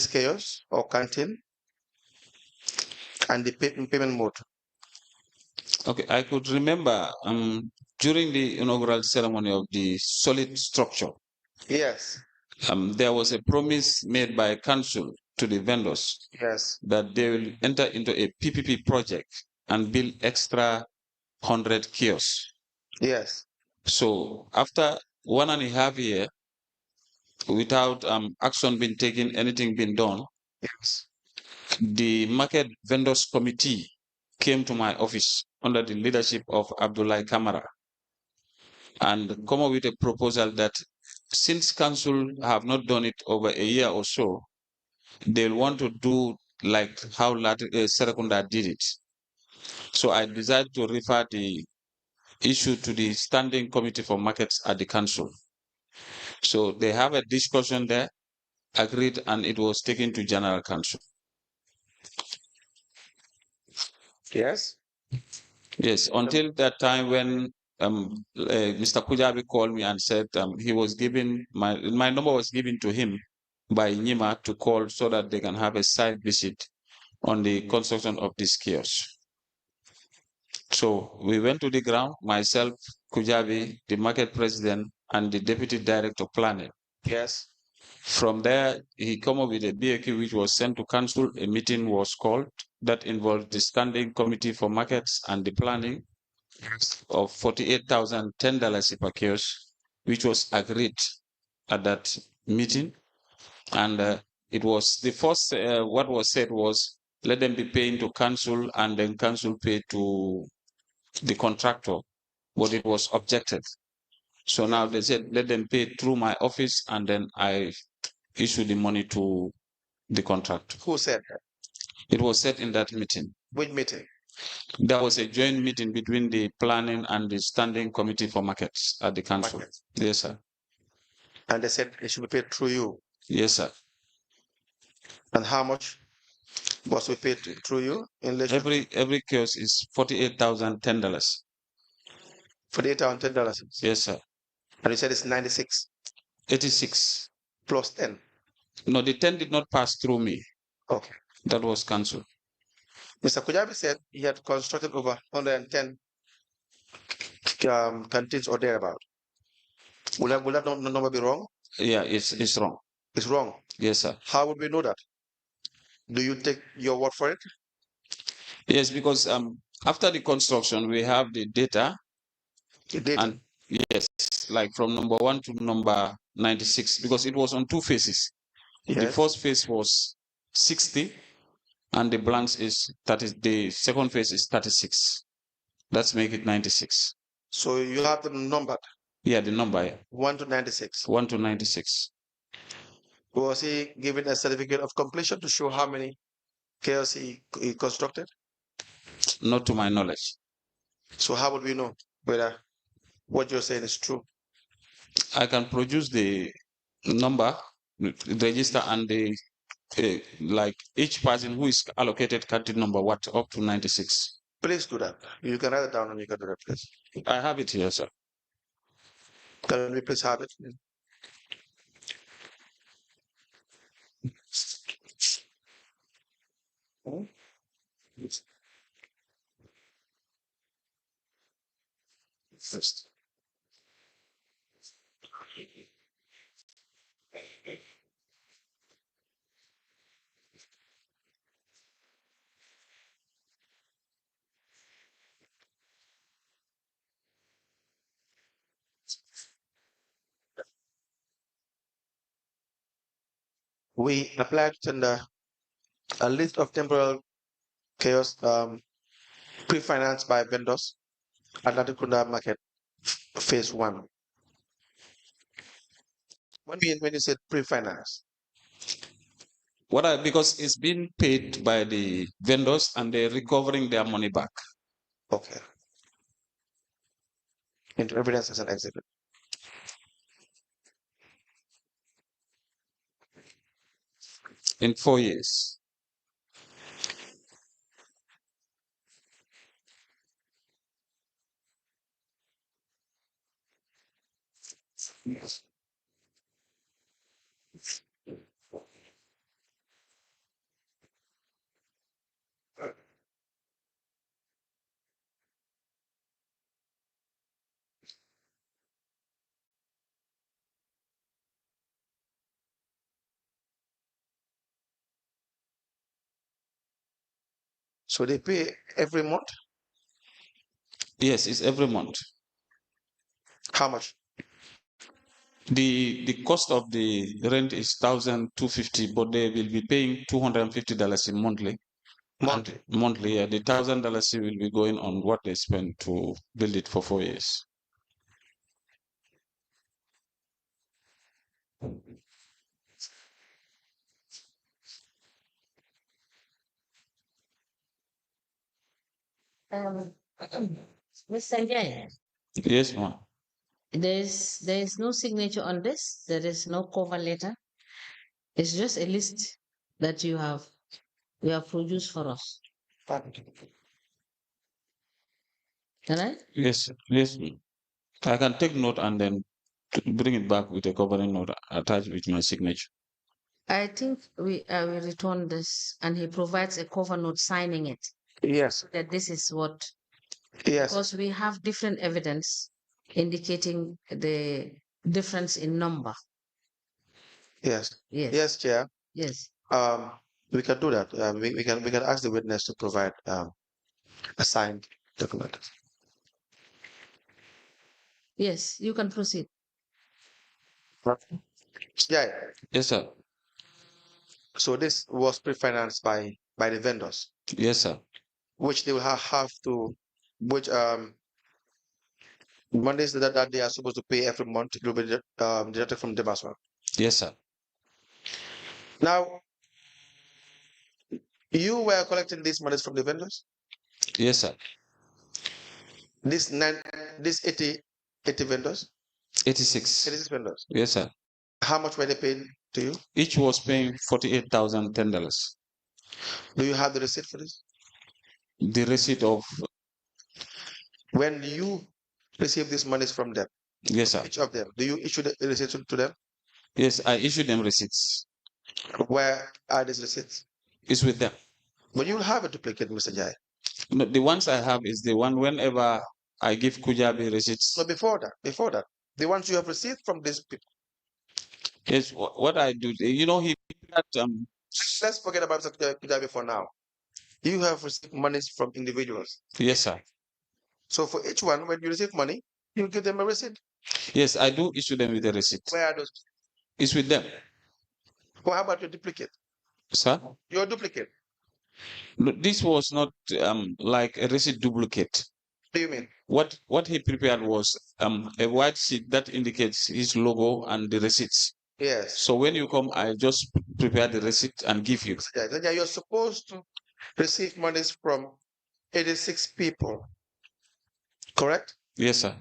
chaos or canteen, and the payment mode. Okay, I could remember during the inaugural ceremony of the solid structure, Yes. there was a promise made by council to the vendors Yes. that they will enter into a PPP project and build extra 100 kiosks. Yes. So after 1.5 years, without action being taken, anything being done, Yes. the market vendors committee came to my office under the leadership of Abdoulie Camara and come up with a proposal that since council have not done it over a year or so, they'll want to do like how Serekunda did it. So I decided to refer the issued to the Standing Committee for Markets at the Council. So they have a discussion there, agreed, and it was taken to General Council. Yes. Yes, until that time when Mr. Kujabi called me and said he was given my number was given to him by Nima to call so that they can have a site visit on the construction of this kiosk. So we went to the ground, myself, Kujabi, the market president, and the deputy director of planning. Yes. From there, he came up with a BAQ which was sent to council. A meeting was called that involved the Standing Committee for Markets and the planning of $48,010 per kiosk, which was agreed at that meeting. And it was the first, what was said was, let them be paying to council and then council pay to the contractor, but it was objected. So now they said, let them pay through my office and then I issue the money to the contractor. Who said that? It was said in that meeting. Which meeting? There was a joint meeting between the planning and the Standing Committee for Markets at the council. Markets. Yes, sir. And they said it should be paid through you. Yes, sir. And how much was we paid through you in relation? Every kiosk is $48,010. $48,010. Yes, sir. And you said it's 96 86 plus 10. No, the 10 did not pass through me. Okay. That was cancelled. Mr. Kujabi said he had constructed over 110 canteens or thereabout. Will that number be wrong? Yeah, it's wrong. It's wrong. Yes, sir. How would we know that? Do you take your word for it? Yes, because after the construction, we have the data. The data. And yes, like from number 1 to number 96, because it was on 2 phases. Yes. The first phase was 60, and the balance is 30. The second phase is 36. Let's make it 96. So you have the number. Yeah, the number. Yeah. 1 to 96. 1 to 96. Was he given a certificate of completion to show how many KLC he constructed? Not to my knowledge. So how would we know whether what you're saying is true? I can produce the number, the register, and the like each person who is allocated canteen number what up to 96. Please do that. You can write it down and you can do that, please. I have it here, sir. Can we please have it? First. We applied under a list of temporal chaos pre-financed by vendors at Latikunda Market phase 1. When you said pre-finance? Because it's been paid by the vendors and they're recovering their money back. Okay. Into evidence as an exhibit. In 4 years. So they pay every month? Yes, it's every month. How much? The cost of the rent is $1,250, but they will be paying $250 in monthly. Monthly. Monthly, yeah. The $1,000 will be going on what they spend to build it for 4 years. Mr. NJIE, Yes, ma'am. There is no signature on this. There is no cover letter. It's just a list that you have produced for us. All right? Yes, yes. I can take note and then bring it back with a covering note attached with my signature. I think I will return this, and he provides a cover note signing it. Yes. That this is what. Yes. Because we have different evidence indicating the difference in number. Yes. Yes. Yes, Chair. Yes. We can do that. We can ask the witness to provide a signed document. Yes, you can proceed. Yeah. Yes, sir. So this was pre-financed by the vendors, Yes, sir. which they will have to, which monies that they are supposed to pay every month, it will be deducted from them as well. Yes, sir. Now, you were collecting these monies from the vendors? Yes, sir. This 80 vendors? 86. 86 vendors. Yes, sir. How much were they paying to you? Each was paying $48,010. Do you have the receipt for this? The receipt of When you receive these monies from them, yes, sir. each of them, do you issue the receipt to them? Yes, I issued them receipts. Where are these receipts? It's with them. But you will have a duplicate, Mr. Jai. No, the ones I have is the one whenever I give Kujabi receipts. No, before that, the ones you have received from these people. Yes, what I do, he Let's forget about Mr. Kujabi for now. You have received monies from individuals. yes, sir. So for each one, when you receive money, you give them a receipt. Yes, I do issue them with a receipt. Where are those? It's with them. Well, how about your duplicate? Sir? Your duplicate. No, this was not like a receipt duplicate. What do you mean? What he prepared was a white sheet that indicates his logo and the receipts. Yes. So when you come, I just prepare the receipt and give you. Then you're supposed to receive monies from 86 people, correct? Yes, sir.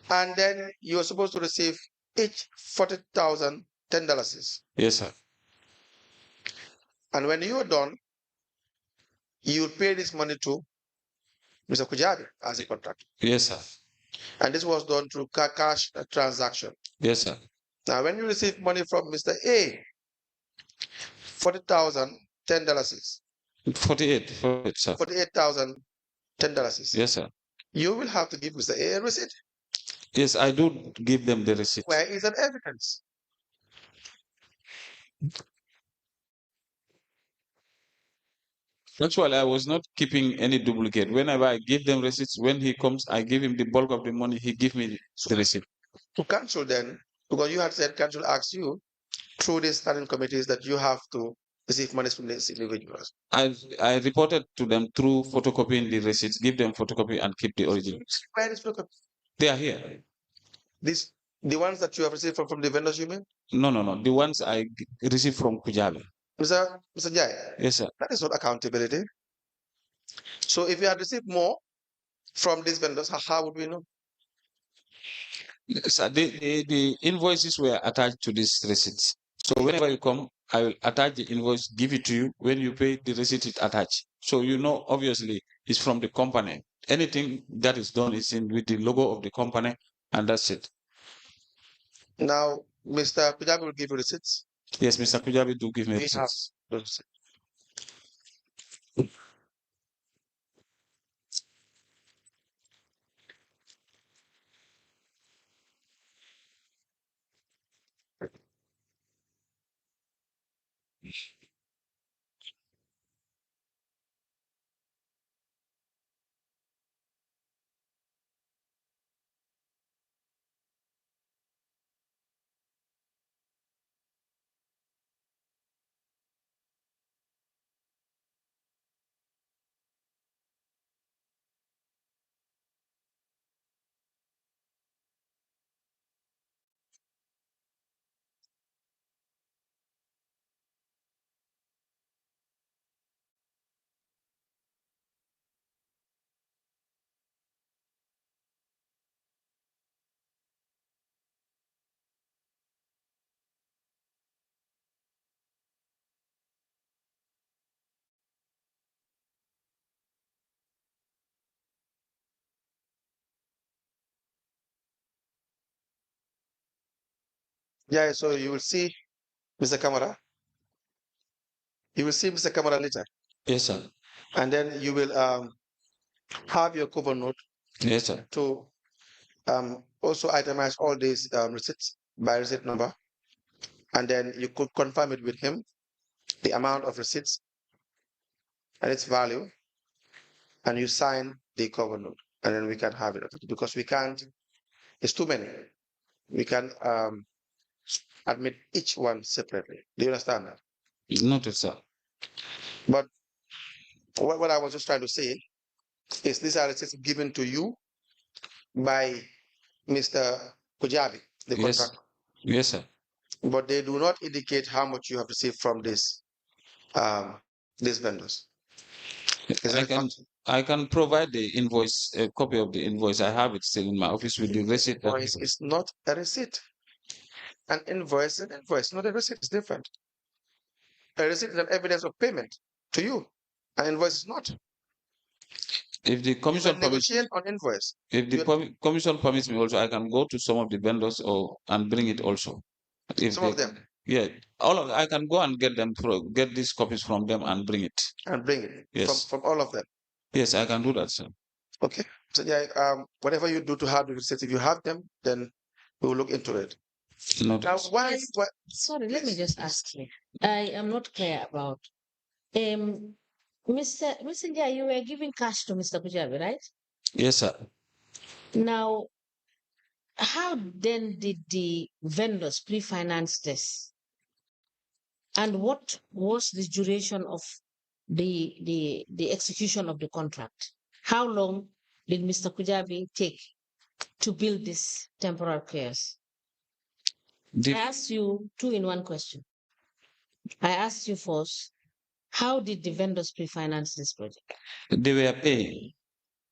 And then you're supposed to receive each $40,010. Yes, sir. And when you are done, you'll pay this money to Mr. Kujabi as a contractor. Yes, sir. And this was done through cash transaction. Yes, sir. Now, when you receive money from Mr. A, $40,010. 48, sir. $48,010. Yes, sir. You will have to give Mr. A receipt. Yes, I do give them the receipt. Where is that evidence? Actually, I was not keeping any duplicate. Whenever I give them receipts, when he comes, I give him the bulk of the money. He give me the receipt. To cancel then, because you had said council asked you through these standing committees that you have to receive money from these individuals. I reported to them through photocopying the receipts, give them photocopy and keep the originals. Where is photocopy? They are here. The ones that you have received from the vendors, you mean? No. The ones I received from Kujabi. Mr. Jai, Yes, sir. that is not accountability. So if you had received more from these vendors, how would we know? So the invoices were attached to these receipts. So whenever you come, I will attach the invoice, give it to you. When you pay, the receipt is attached. So you know, obviously, it's from the company. Anything that is done is in with the logo of the company, and that's it. Now, Mr. Kujabi will give you receipts. Yes, Mr. Kujabi do give me We have receipts. those receipts. Yeah, so you will see Mr. Camara. You will see Mr. Camara later. Yes, sir. And then you will have your cover note Yes, sir. to also itemize all these receipts by receipt number. And then you could confirm it with him, the amount of receipts and its value, and you sign the cover note. And then we can have it, because we can't, it's too many. We can admit each one separately. Do you understand that? Noted, sir. But what I was just trying to say is these are receipts given to you by Mr. Kujabi, the Yes. contractor. Yes, sir. But they do not indicate how much you have received from these vendors. I can provide the invoice, a copy of the invoice. I have it still in my office with the receipt. Invoice is not a receipt. An invoice is an invoice, not a receipt. It's different. A receipt is an evidence of payment to you. An invoice is not. If the commission negotiate on invoice. If the commission permits me also, I can go to some of the vendors and bring it also. Some of them. Yeah, I can go and get them get these copies from them and bring it. And bring it. Yes. From all of them. Yes, I can do that, sir. Okay. So yeah, whatever you do to have the receipts, if you have them, then we will look into it. No. Now, why? Sorry, let me just ask you. I am not clear about. Mr. NJIE, you were giving cash to Mr. Kujabi, right? Yes, sir. Now, how then did the vendors pre-finance this? And what was the duration of the execution of the contract? How long did Mr. Kujabi take to build this temporary cares? I asked you two in one question. I asked you first, how did the vendors pre-finance this project? They were paying.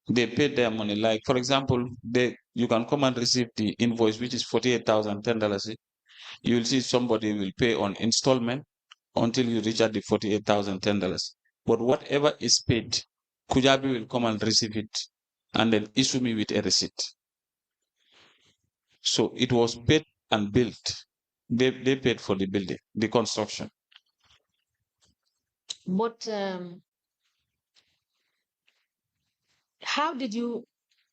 They paid their money. Like, for example, you can come and receive the invoice, which is $48,010. You will see somebody will pay on installment until you reach at the $48,010. But whatever is paid, Kujabi will come and receive it and then issue me with a receipt. So it was paid and built. They paid for the building, the construction. But how did you,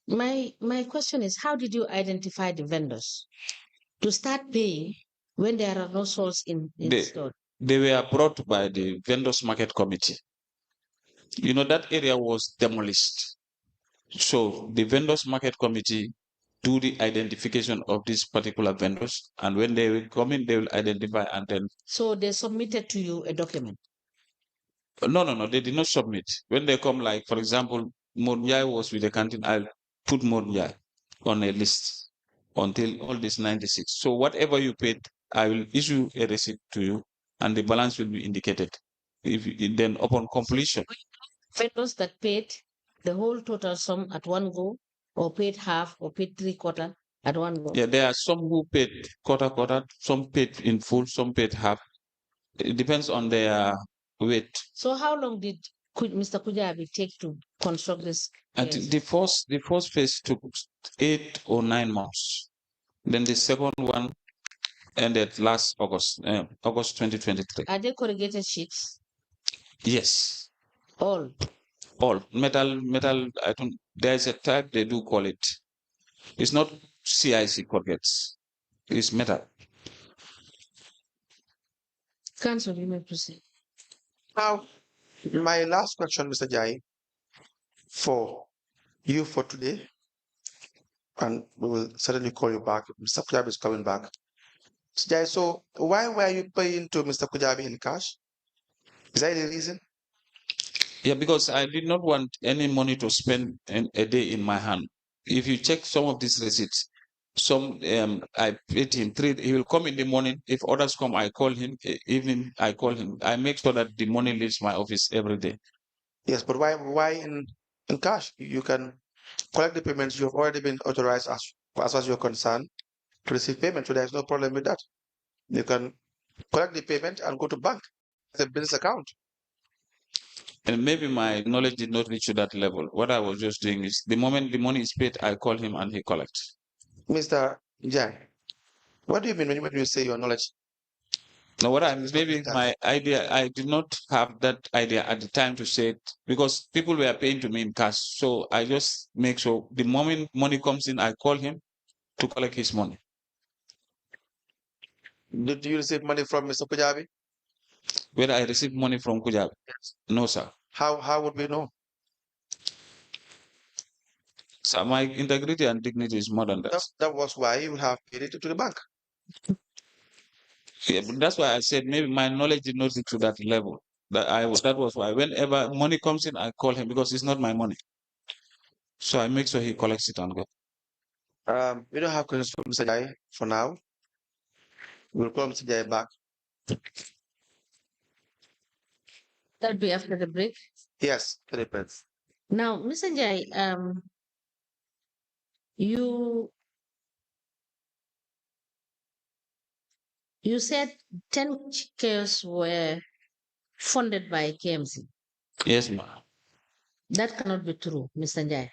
my question is, how did you identify the vendors to start paying when there are no souls in the store? They were brought by the vendors market committee. You know, that area was demolished. So the vendors market committee do the identification of these particular vendors, and when they will come in, they will identify and then. So they submitted to you a document? No, they did not submit. When they come, like, for example, NJIE was with the canteen, I'll put NJIE on a list until all this 96. So whatever you paid, I will issue a receipt to you, and the balance will be indicated. Then upon completion. Vendors that paid the whole total sum at one go, or paid half, or paid 3/4 at one go? Yeah, there are some who paid quarter, some paid in full, some paid half. It depends on their weight. So how long did Mr. Kujabi take to construct this? The first phase took 8 or 9 months. Then the second one ended last August 2023. Are they corrugated sheets? Yes. All metal. There's a tag they do call it. It's not CIC corrugates. It's metal. Council, you may proceed. Now, my last question, Mr. Jai, for you for today, and we will certainly call you back. Mr. Kujabi is coming back. Mr. Jai, so why were you paying to Mr. Kujabi in cash? Is that the reason? Yeah, because I did not want any money to spend a day in my hand. If you check some of these receipts, I paid him 3. He will come in the morning. If others come, I call him. Evening, I call him. I make sure that the money leaves my office every day. Yes, but why in cash? You can collect the payments. You have already been authorized as far as you're concerned to receive payment. So there's no problem with that. You can collect the payment and go to bank. It's a business account. And maybe my knowledge did not reach to that level. What I was just doing is the moment the money is paid, I call him and he collects. Mr. Jai, What do you mean when you say your knowledge? Now, what I'm maybe my idea, I did not have that idea at the time to say it because people were paying to me in cash. So I just make sure the moment money comes in, I call him to collect his money. Did you receive money from Mr. Kujabi? Whether I receive money from Kujabi? Yes. No, sir. How would we know? So my integrity and dignity is more than that. That was why you have paid it to the bank. Yeah, but that's why I said maybe my knowledge did not reach to that level. That was why whenever money comes in, I call him because it's not my money. So I make sure he collects it and go. We don't have questions for Mr. Jai for now. We'll call Mr. Jai back. That'll be after the break. Yes, it depends. Now, Mr. Jai, you said 10 cares were funded by KMC. Yes, ma'am. That cannot be true, Mr. Jai.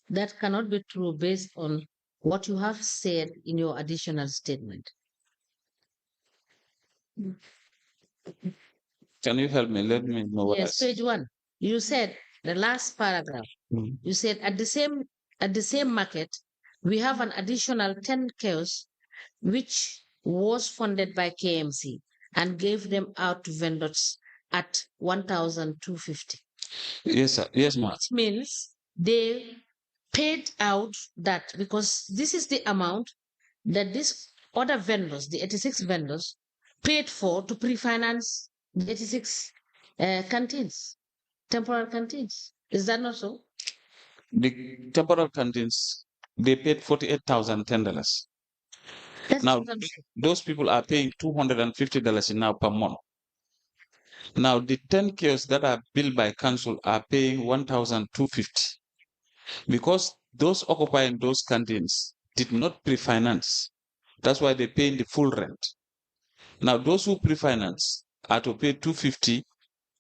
That cannot be true based on what you have said in your additional statement. Can you help me? Let me know what Yes, page 1. You said the last paragraph. You said at the same market, we have an additional 10 chaos which was funded by KMC and gave them out to vendors at 1,250. Yes, sir. Yes, ma'am. Which means they paid out that because this is the amount that these other vendors, the 86 vendors, paid for to pre-finance the 86 canteens, temporary canteens. Is that not so? The temporal canteens, they paid $48,010. Now, those people are paying $250 now per month. Now, the 10 kiosks that are billed by council are paying $1,250 because those occupying those canteens did not pre-finance. That's why they're paying the full rent. Now, those who pre-finance are to pay $250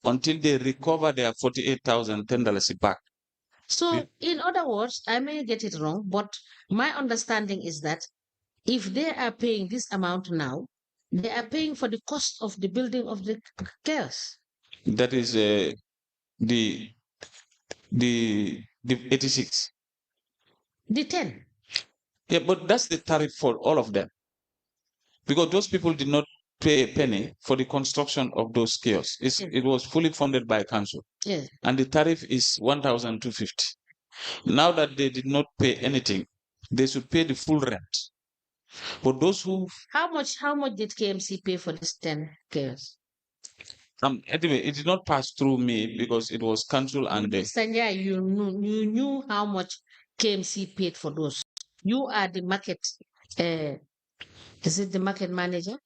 until they recover their $48,010 back. So, in other words, I may get it wrong, but my understanding is that if they are paying this amount now, they are paying for the cost of the building of the chaos. That is the 86. The 10. Yeah, but that's the tariff for all of them. Because those people did not pay a penny for the construction of those kiosks. It was fully funded by council. Yes. And the tariff is $1,250. Now that they did not pay anything, they should pay the full rent. But those who How much did KMC pay for this 10 kiosks? anyway, it did not pass through me because it was council and Sanya, you knew how much KMC paid for those. You are the market. Is it the market manager?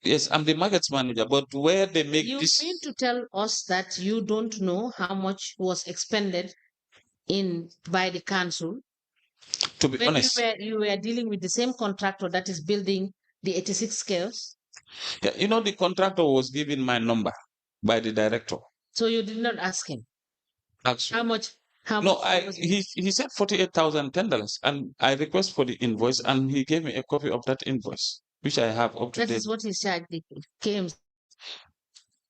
Yes, I'm the markets manager, but where they make you this. You mean to tell us that you don't know how much was expended by the council? To be honest. You were dealing with the same contractor that is building the 86 scales? Yeah, you know, the contractor was given my number by the director. So you did not ask him? Actually. How much? No, he said $48,010, and I request for the invoice, and he gave me a copy of that invoice, which I have up to date. That is what he charged the KMC.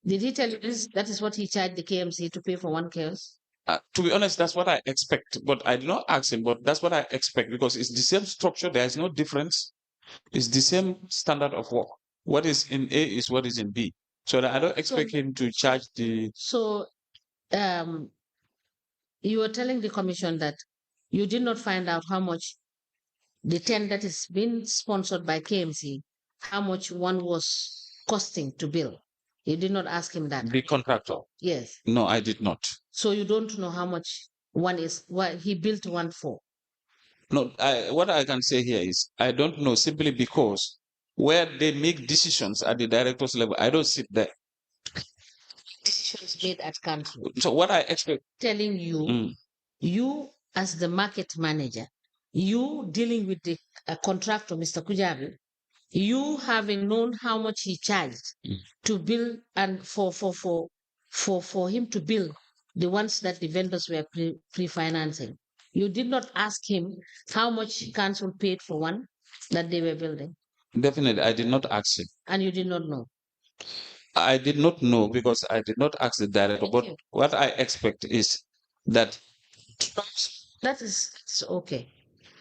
Did he tell you this? That is what he charged the KMC to pay for one chaos? To be honest, that's what I expect, but I did not ask him, but that's what I expect because it's the same structure. There is no difference. It's the same standard of work. What is in A is what is in B. So I don't expect him to charge the. So, you were telling the commission that you did not find out how much the 10 that is being sponsored by KMC, how much one was costing to build. You did not ask him that. The contractor? Yes. No, I did not. So you don't know how much one is, what he built one for? No, what I can say here is I don't know simply because where they make decisions at the director's level, I don't sit there. Decisions made at council. So what I expect. Telling you, you as the market manager, you dealing with the contractor, Mr. Kujabi, you having known how much he charged to build and for him to build the ones that the vendors were pre-financing. You did not ask him how much council paid for one that they were building. Definitely, I did not ask him. And you did not know. I did not know because I did not ask the director. Thank But you. what I expect is that That is okay.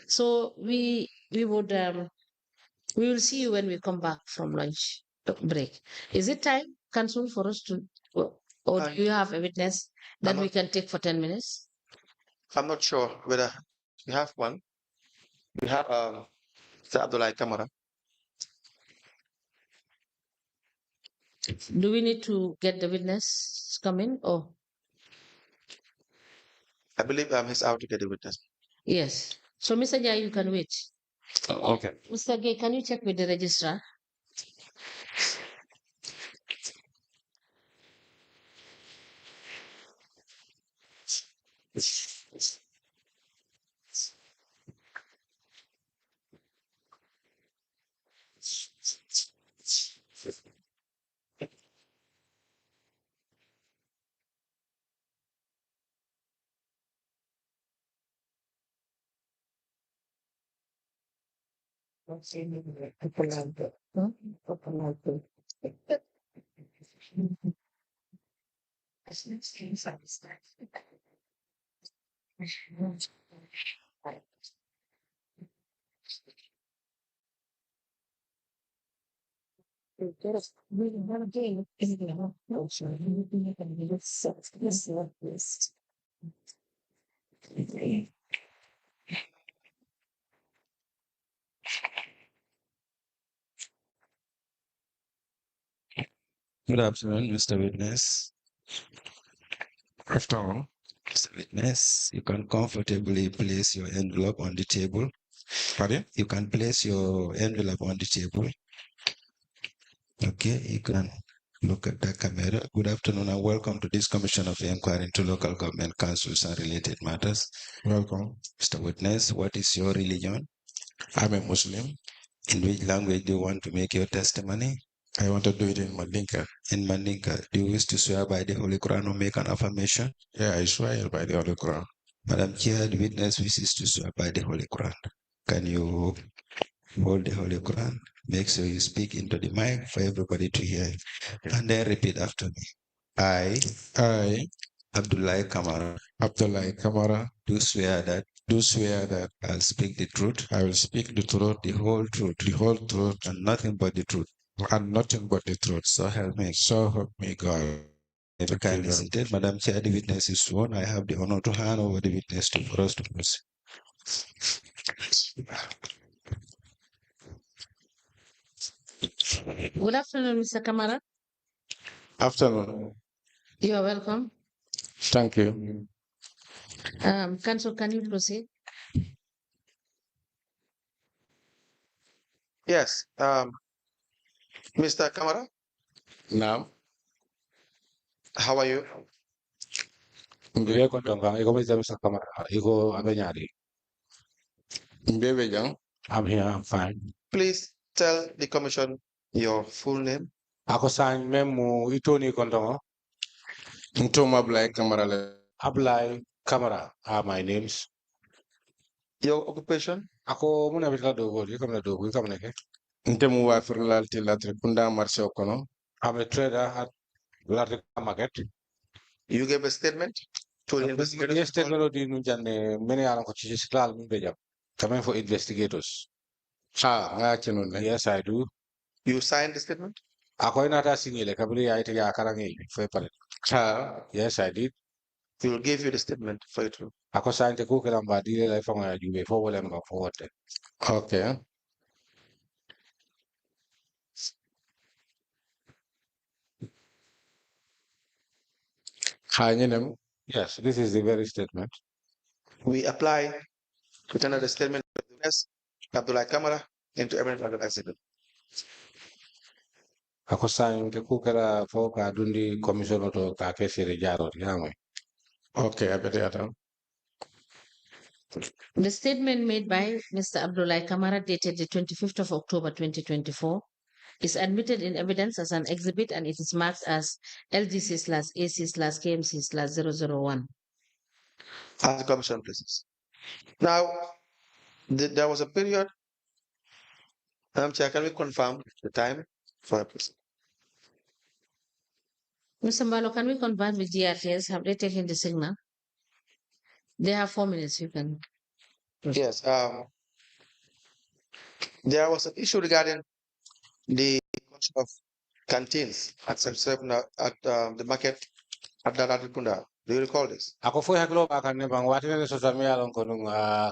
So we will see you when we come back from lunch break. Is it time, council, for us to, or do you have a witness that we can take for 10 minutes? I'm not sure whether we have one. We have Mr. Abdoulie Camara. Do we need to get the witness come in? Or I believe he's out to get the witness. yes. So Mr. Jai, you can wait. okay. Mr. Gay, can you check with the registrar? Good afternoon, Mr. Witness. Afternoon. Mr. Witness, you can comfortably place your envelope on the table. Pardon? You can place your envelope on the table. Okay, you can look at the camera. Good afternoon and welcome to this Commission of Inquiry into Local Government Councils and Related Matters. Welcome. Mr. Witness, what is your religion? I'm a Muslim. In which language do you want to make your testimony? I want to do it in Mandinka. In Mandinka, do you wish to swear by the Holy Quran or make an affirmation? Yeah, I swear by the Holy Quran. Madam Chair, the witness wishes to swear by the Holy Quran. Can you hold the Holy Quran? Make sure you speak into the mic for everybody to hear. Okay. And then repeat after me. I, Abdoulie Camara, Abdoulie Camara, do swear that I'll speak the truth, I will speak the truth, the whole truth, and nothing but the truth. and nothing but the truth. So help me. So help me God. If kindly seated, Madam Chair, the witness is sworn. I have the honor to hand over the witness for us to proceed. Good afternoon, Mr. Kamara. Afternoon. You are welcome. Thank you. Council, can you proceed? Yes. Mr. Camara, Now, how are you? Mbebe Kotonga, Iko Mr. Camara, Iko Abenyari. Mbebe Jang, I'm here, I'm fine. Please tell the commission your full name. Ako sign memo Itoni Kontongo. Ntoma Abdoulie Camara. Abdoulie Camara are my names. Your occupation? Ako muna bitla dogo, iko muna dogo, iko muna ke. Ntemu wa firlalti latri kunda marse okono. I'm a trader at Latri Market. You gave a statement to the investigators? Yes, technology nujane many are on chichislal nubejam. Coming for investigators. Yes, I do. You signed the statement? Ako inata singile kabili ya ite ya karangi for pale. Yes, I did. We will give you the statement for you to. Ako sign te kuke lamba dile la ifanga ya jube for wale mga forward. Okay. Yes, this is the very statement. We apply to tender the statement of the witness, Abdoulie Camara, into evidence of the accident. Ako sign te kuke la for ka dundi commission to ka kesi rejaro yamwe. Okay, I better. The statement made by Mr. Abdoulie Camara dated the 25th of October 2024 is admitted in evidence as an exhibit and it is marked as LGC/AC/KMC/001. As the commission pleases. Now, there was a period. Chair, can we confirm the time for a person? Mr. Mbalo, can we confirm with GRTS? Have they taken the signal? They have 4 minutes. You can. Yes. There was an issue regarding the cost of canteens at the market at Daratipunda. Do you recall this? Ako fo haklo ba kan ne bang wati ne so sami alon ko nung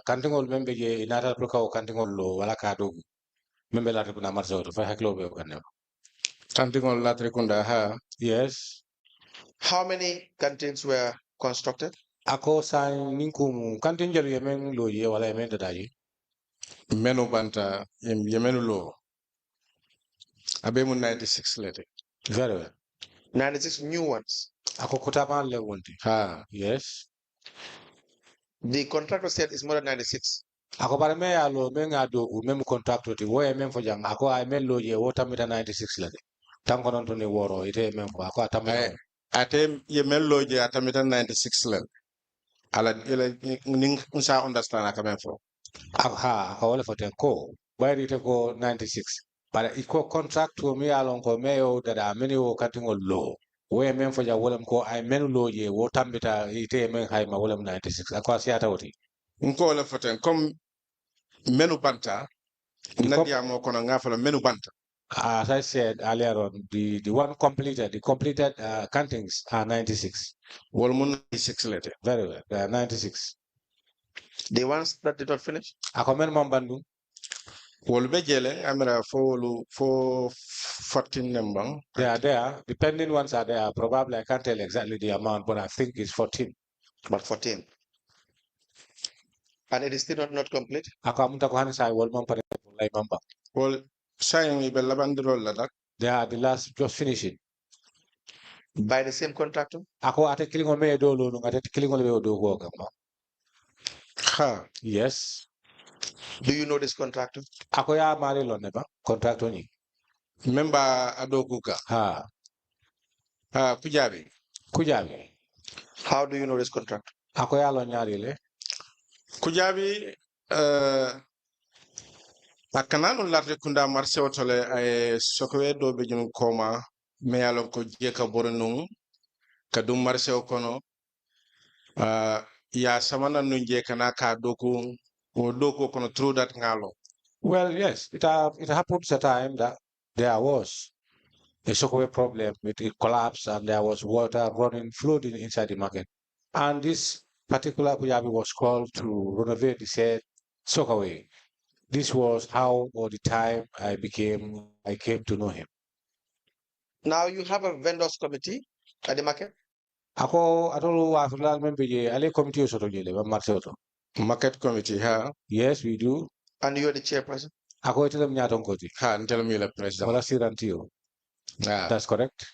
kantingol membe je inata pro ka kantingol lo wala ka do membe la na marso to fa haklo be kan ne. Kantingol Latrikunda, ha? Yes. How many canteens were constructed? Ako sa ninkum kantingel yemen lo ye wala yemen dadaji. Menu banta, yemenu lo. Abemu 96 lete. Very well. 96 new ones. Ako kutama le wonti. Ha. Yes. The contractor said it's more than 96. Ako bare me alo me ngado u mem contractor ti wo yemen fo jang ako ay men lo ye wota mita 96 lete. Tanko non to ne woro ite men ko ako atamita. Ate yemenu lo je atamita 96 lete. Ala ning unsa understand akamen fo. Aha, ako wala fo ten ko. Bayri te ko 96. But iko contract to me along ko mayo that a many wo katingo low. We men for ja wolem ko I men low ye wo tambita ite men high ma wolem 96. Ako asiata woti. Nko wala foten comme menu banta nadia mo kono ngafala menu banta. As I said earlier on, the one completed, the completed countings are 96. Wol mun 96 lete. Very well, they are 96. The ones that did not finish? Ako men mambandu. Wol be jele amira for 14 nembang. They are there. Depending ones are there. Probably I can't tell exactly the amount, but I think it's 14. But 14. And it is still not complete? Ako amunta ko hanin sa wol mampare lay mamba. Wol sayang ibe labandiro ladak. They are the last, just finishing. By the same contractor? Ako ate kilingo me do lo nung ate kilingo le do go gama. Ha. Yes. Do you know this contractor? Ako ya mari lo neba contractor ni. Member adokuka. Ha. Ha kujabi. Kujabi. How do you know this contractor? Ako ya lo nyari le. Kujabi akananu Latrikunda marse otole ay sokwe do be jun koma me yalon ko jeka borenung kadum marse okono ya samana nu jeka na ka doku o doku kono through that ngalo. Well, yes, it happens a time that there was a software problem, it collapsed and there was water flooding inside the market. And this particular Kujabi was called to renovate the said Sokaway. This was how or the time I came to know him. Now you have a vendors committee at the market? Ako atolo afulal membeje ale committee soto jele ba marché auto. Market committee, ha? Yes, we do. And you're the chairperson? Ako itelam nyaton koti. Ha, tell me the president. Wala sirantiyo. That's correct.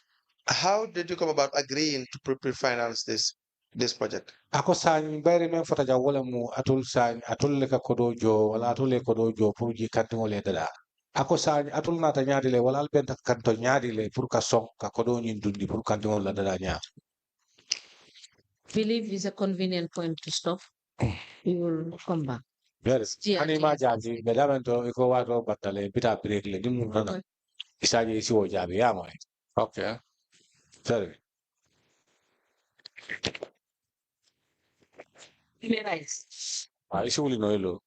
How did you come about agreeing to pre-finance this project? Ako sany bari men fota ja wala mu atul sany atul le ka kodo jo wala atul le kodo jo pour ji kantingo le dada. Ako sany atul nata nyaadi le wala albenta kanto nyaadi le pour ka song ka kodo nyin dundi pour kantingo le dada nya. Believe is a convenient point to stop. You will come back. Yes. Ani ma jabi bedamento iko wato batale bita break le dimu nana. Isaje isi wo jabi ya mo. Okay. Sorry. Nice. Isi wuli no ilo.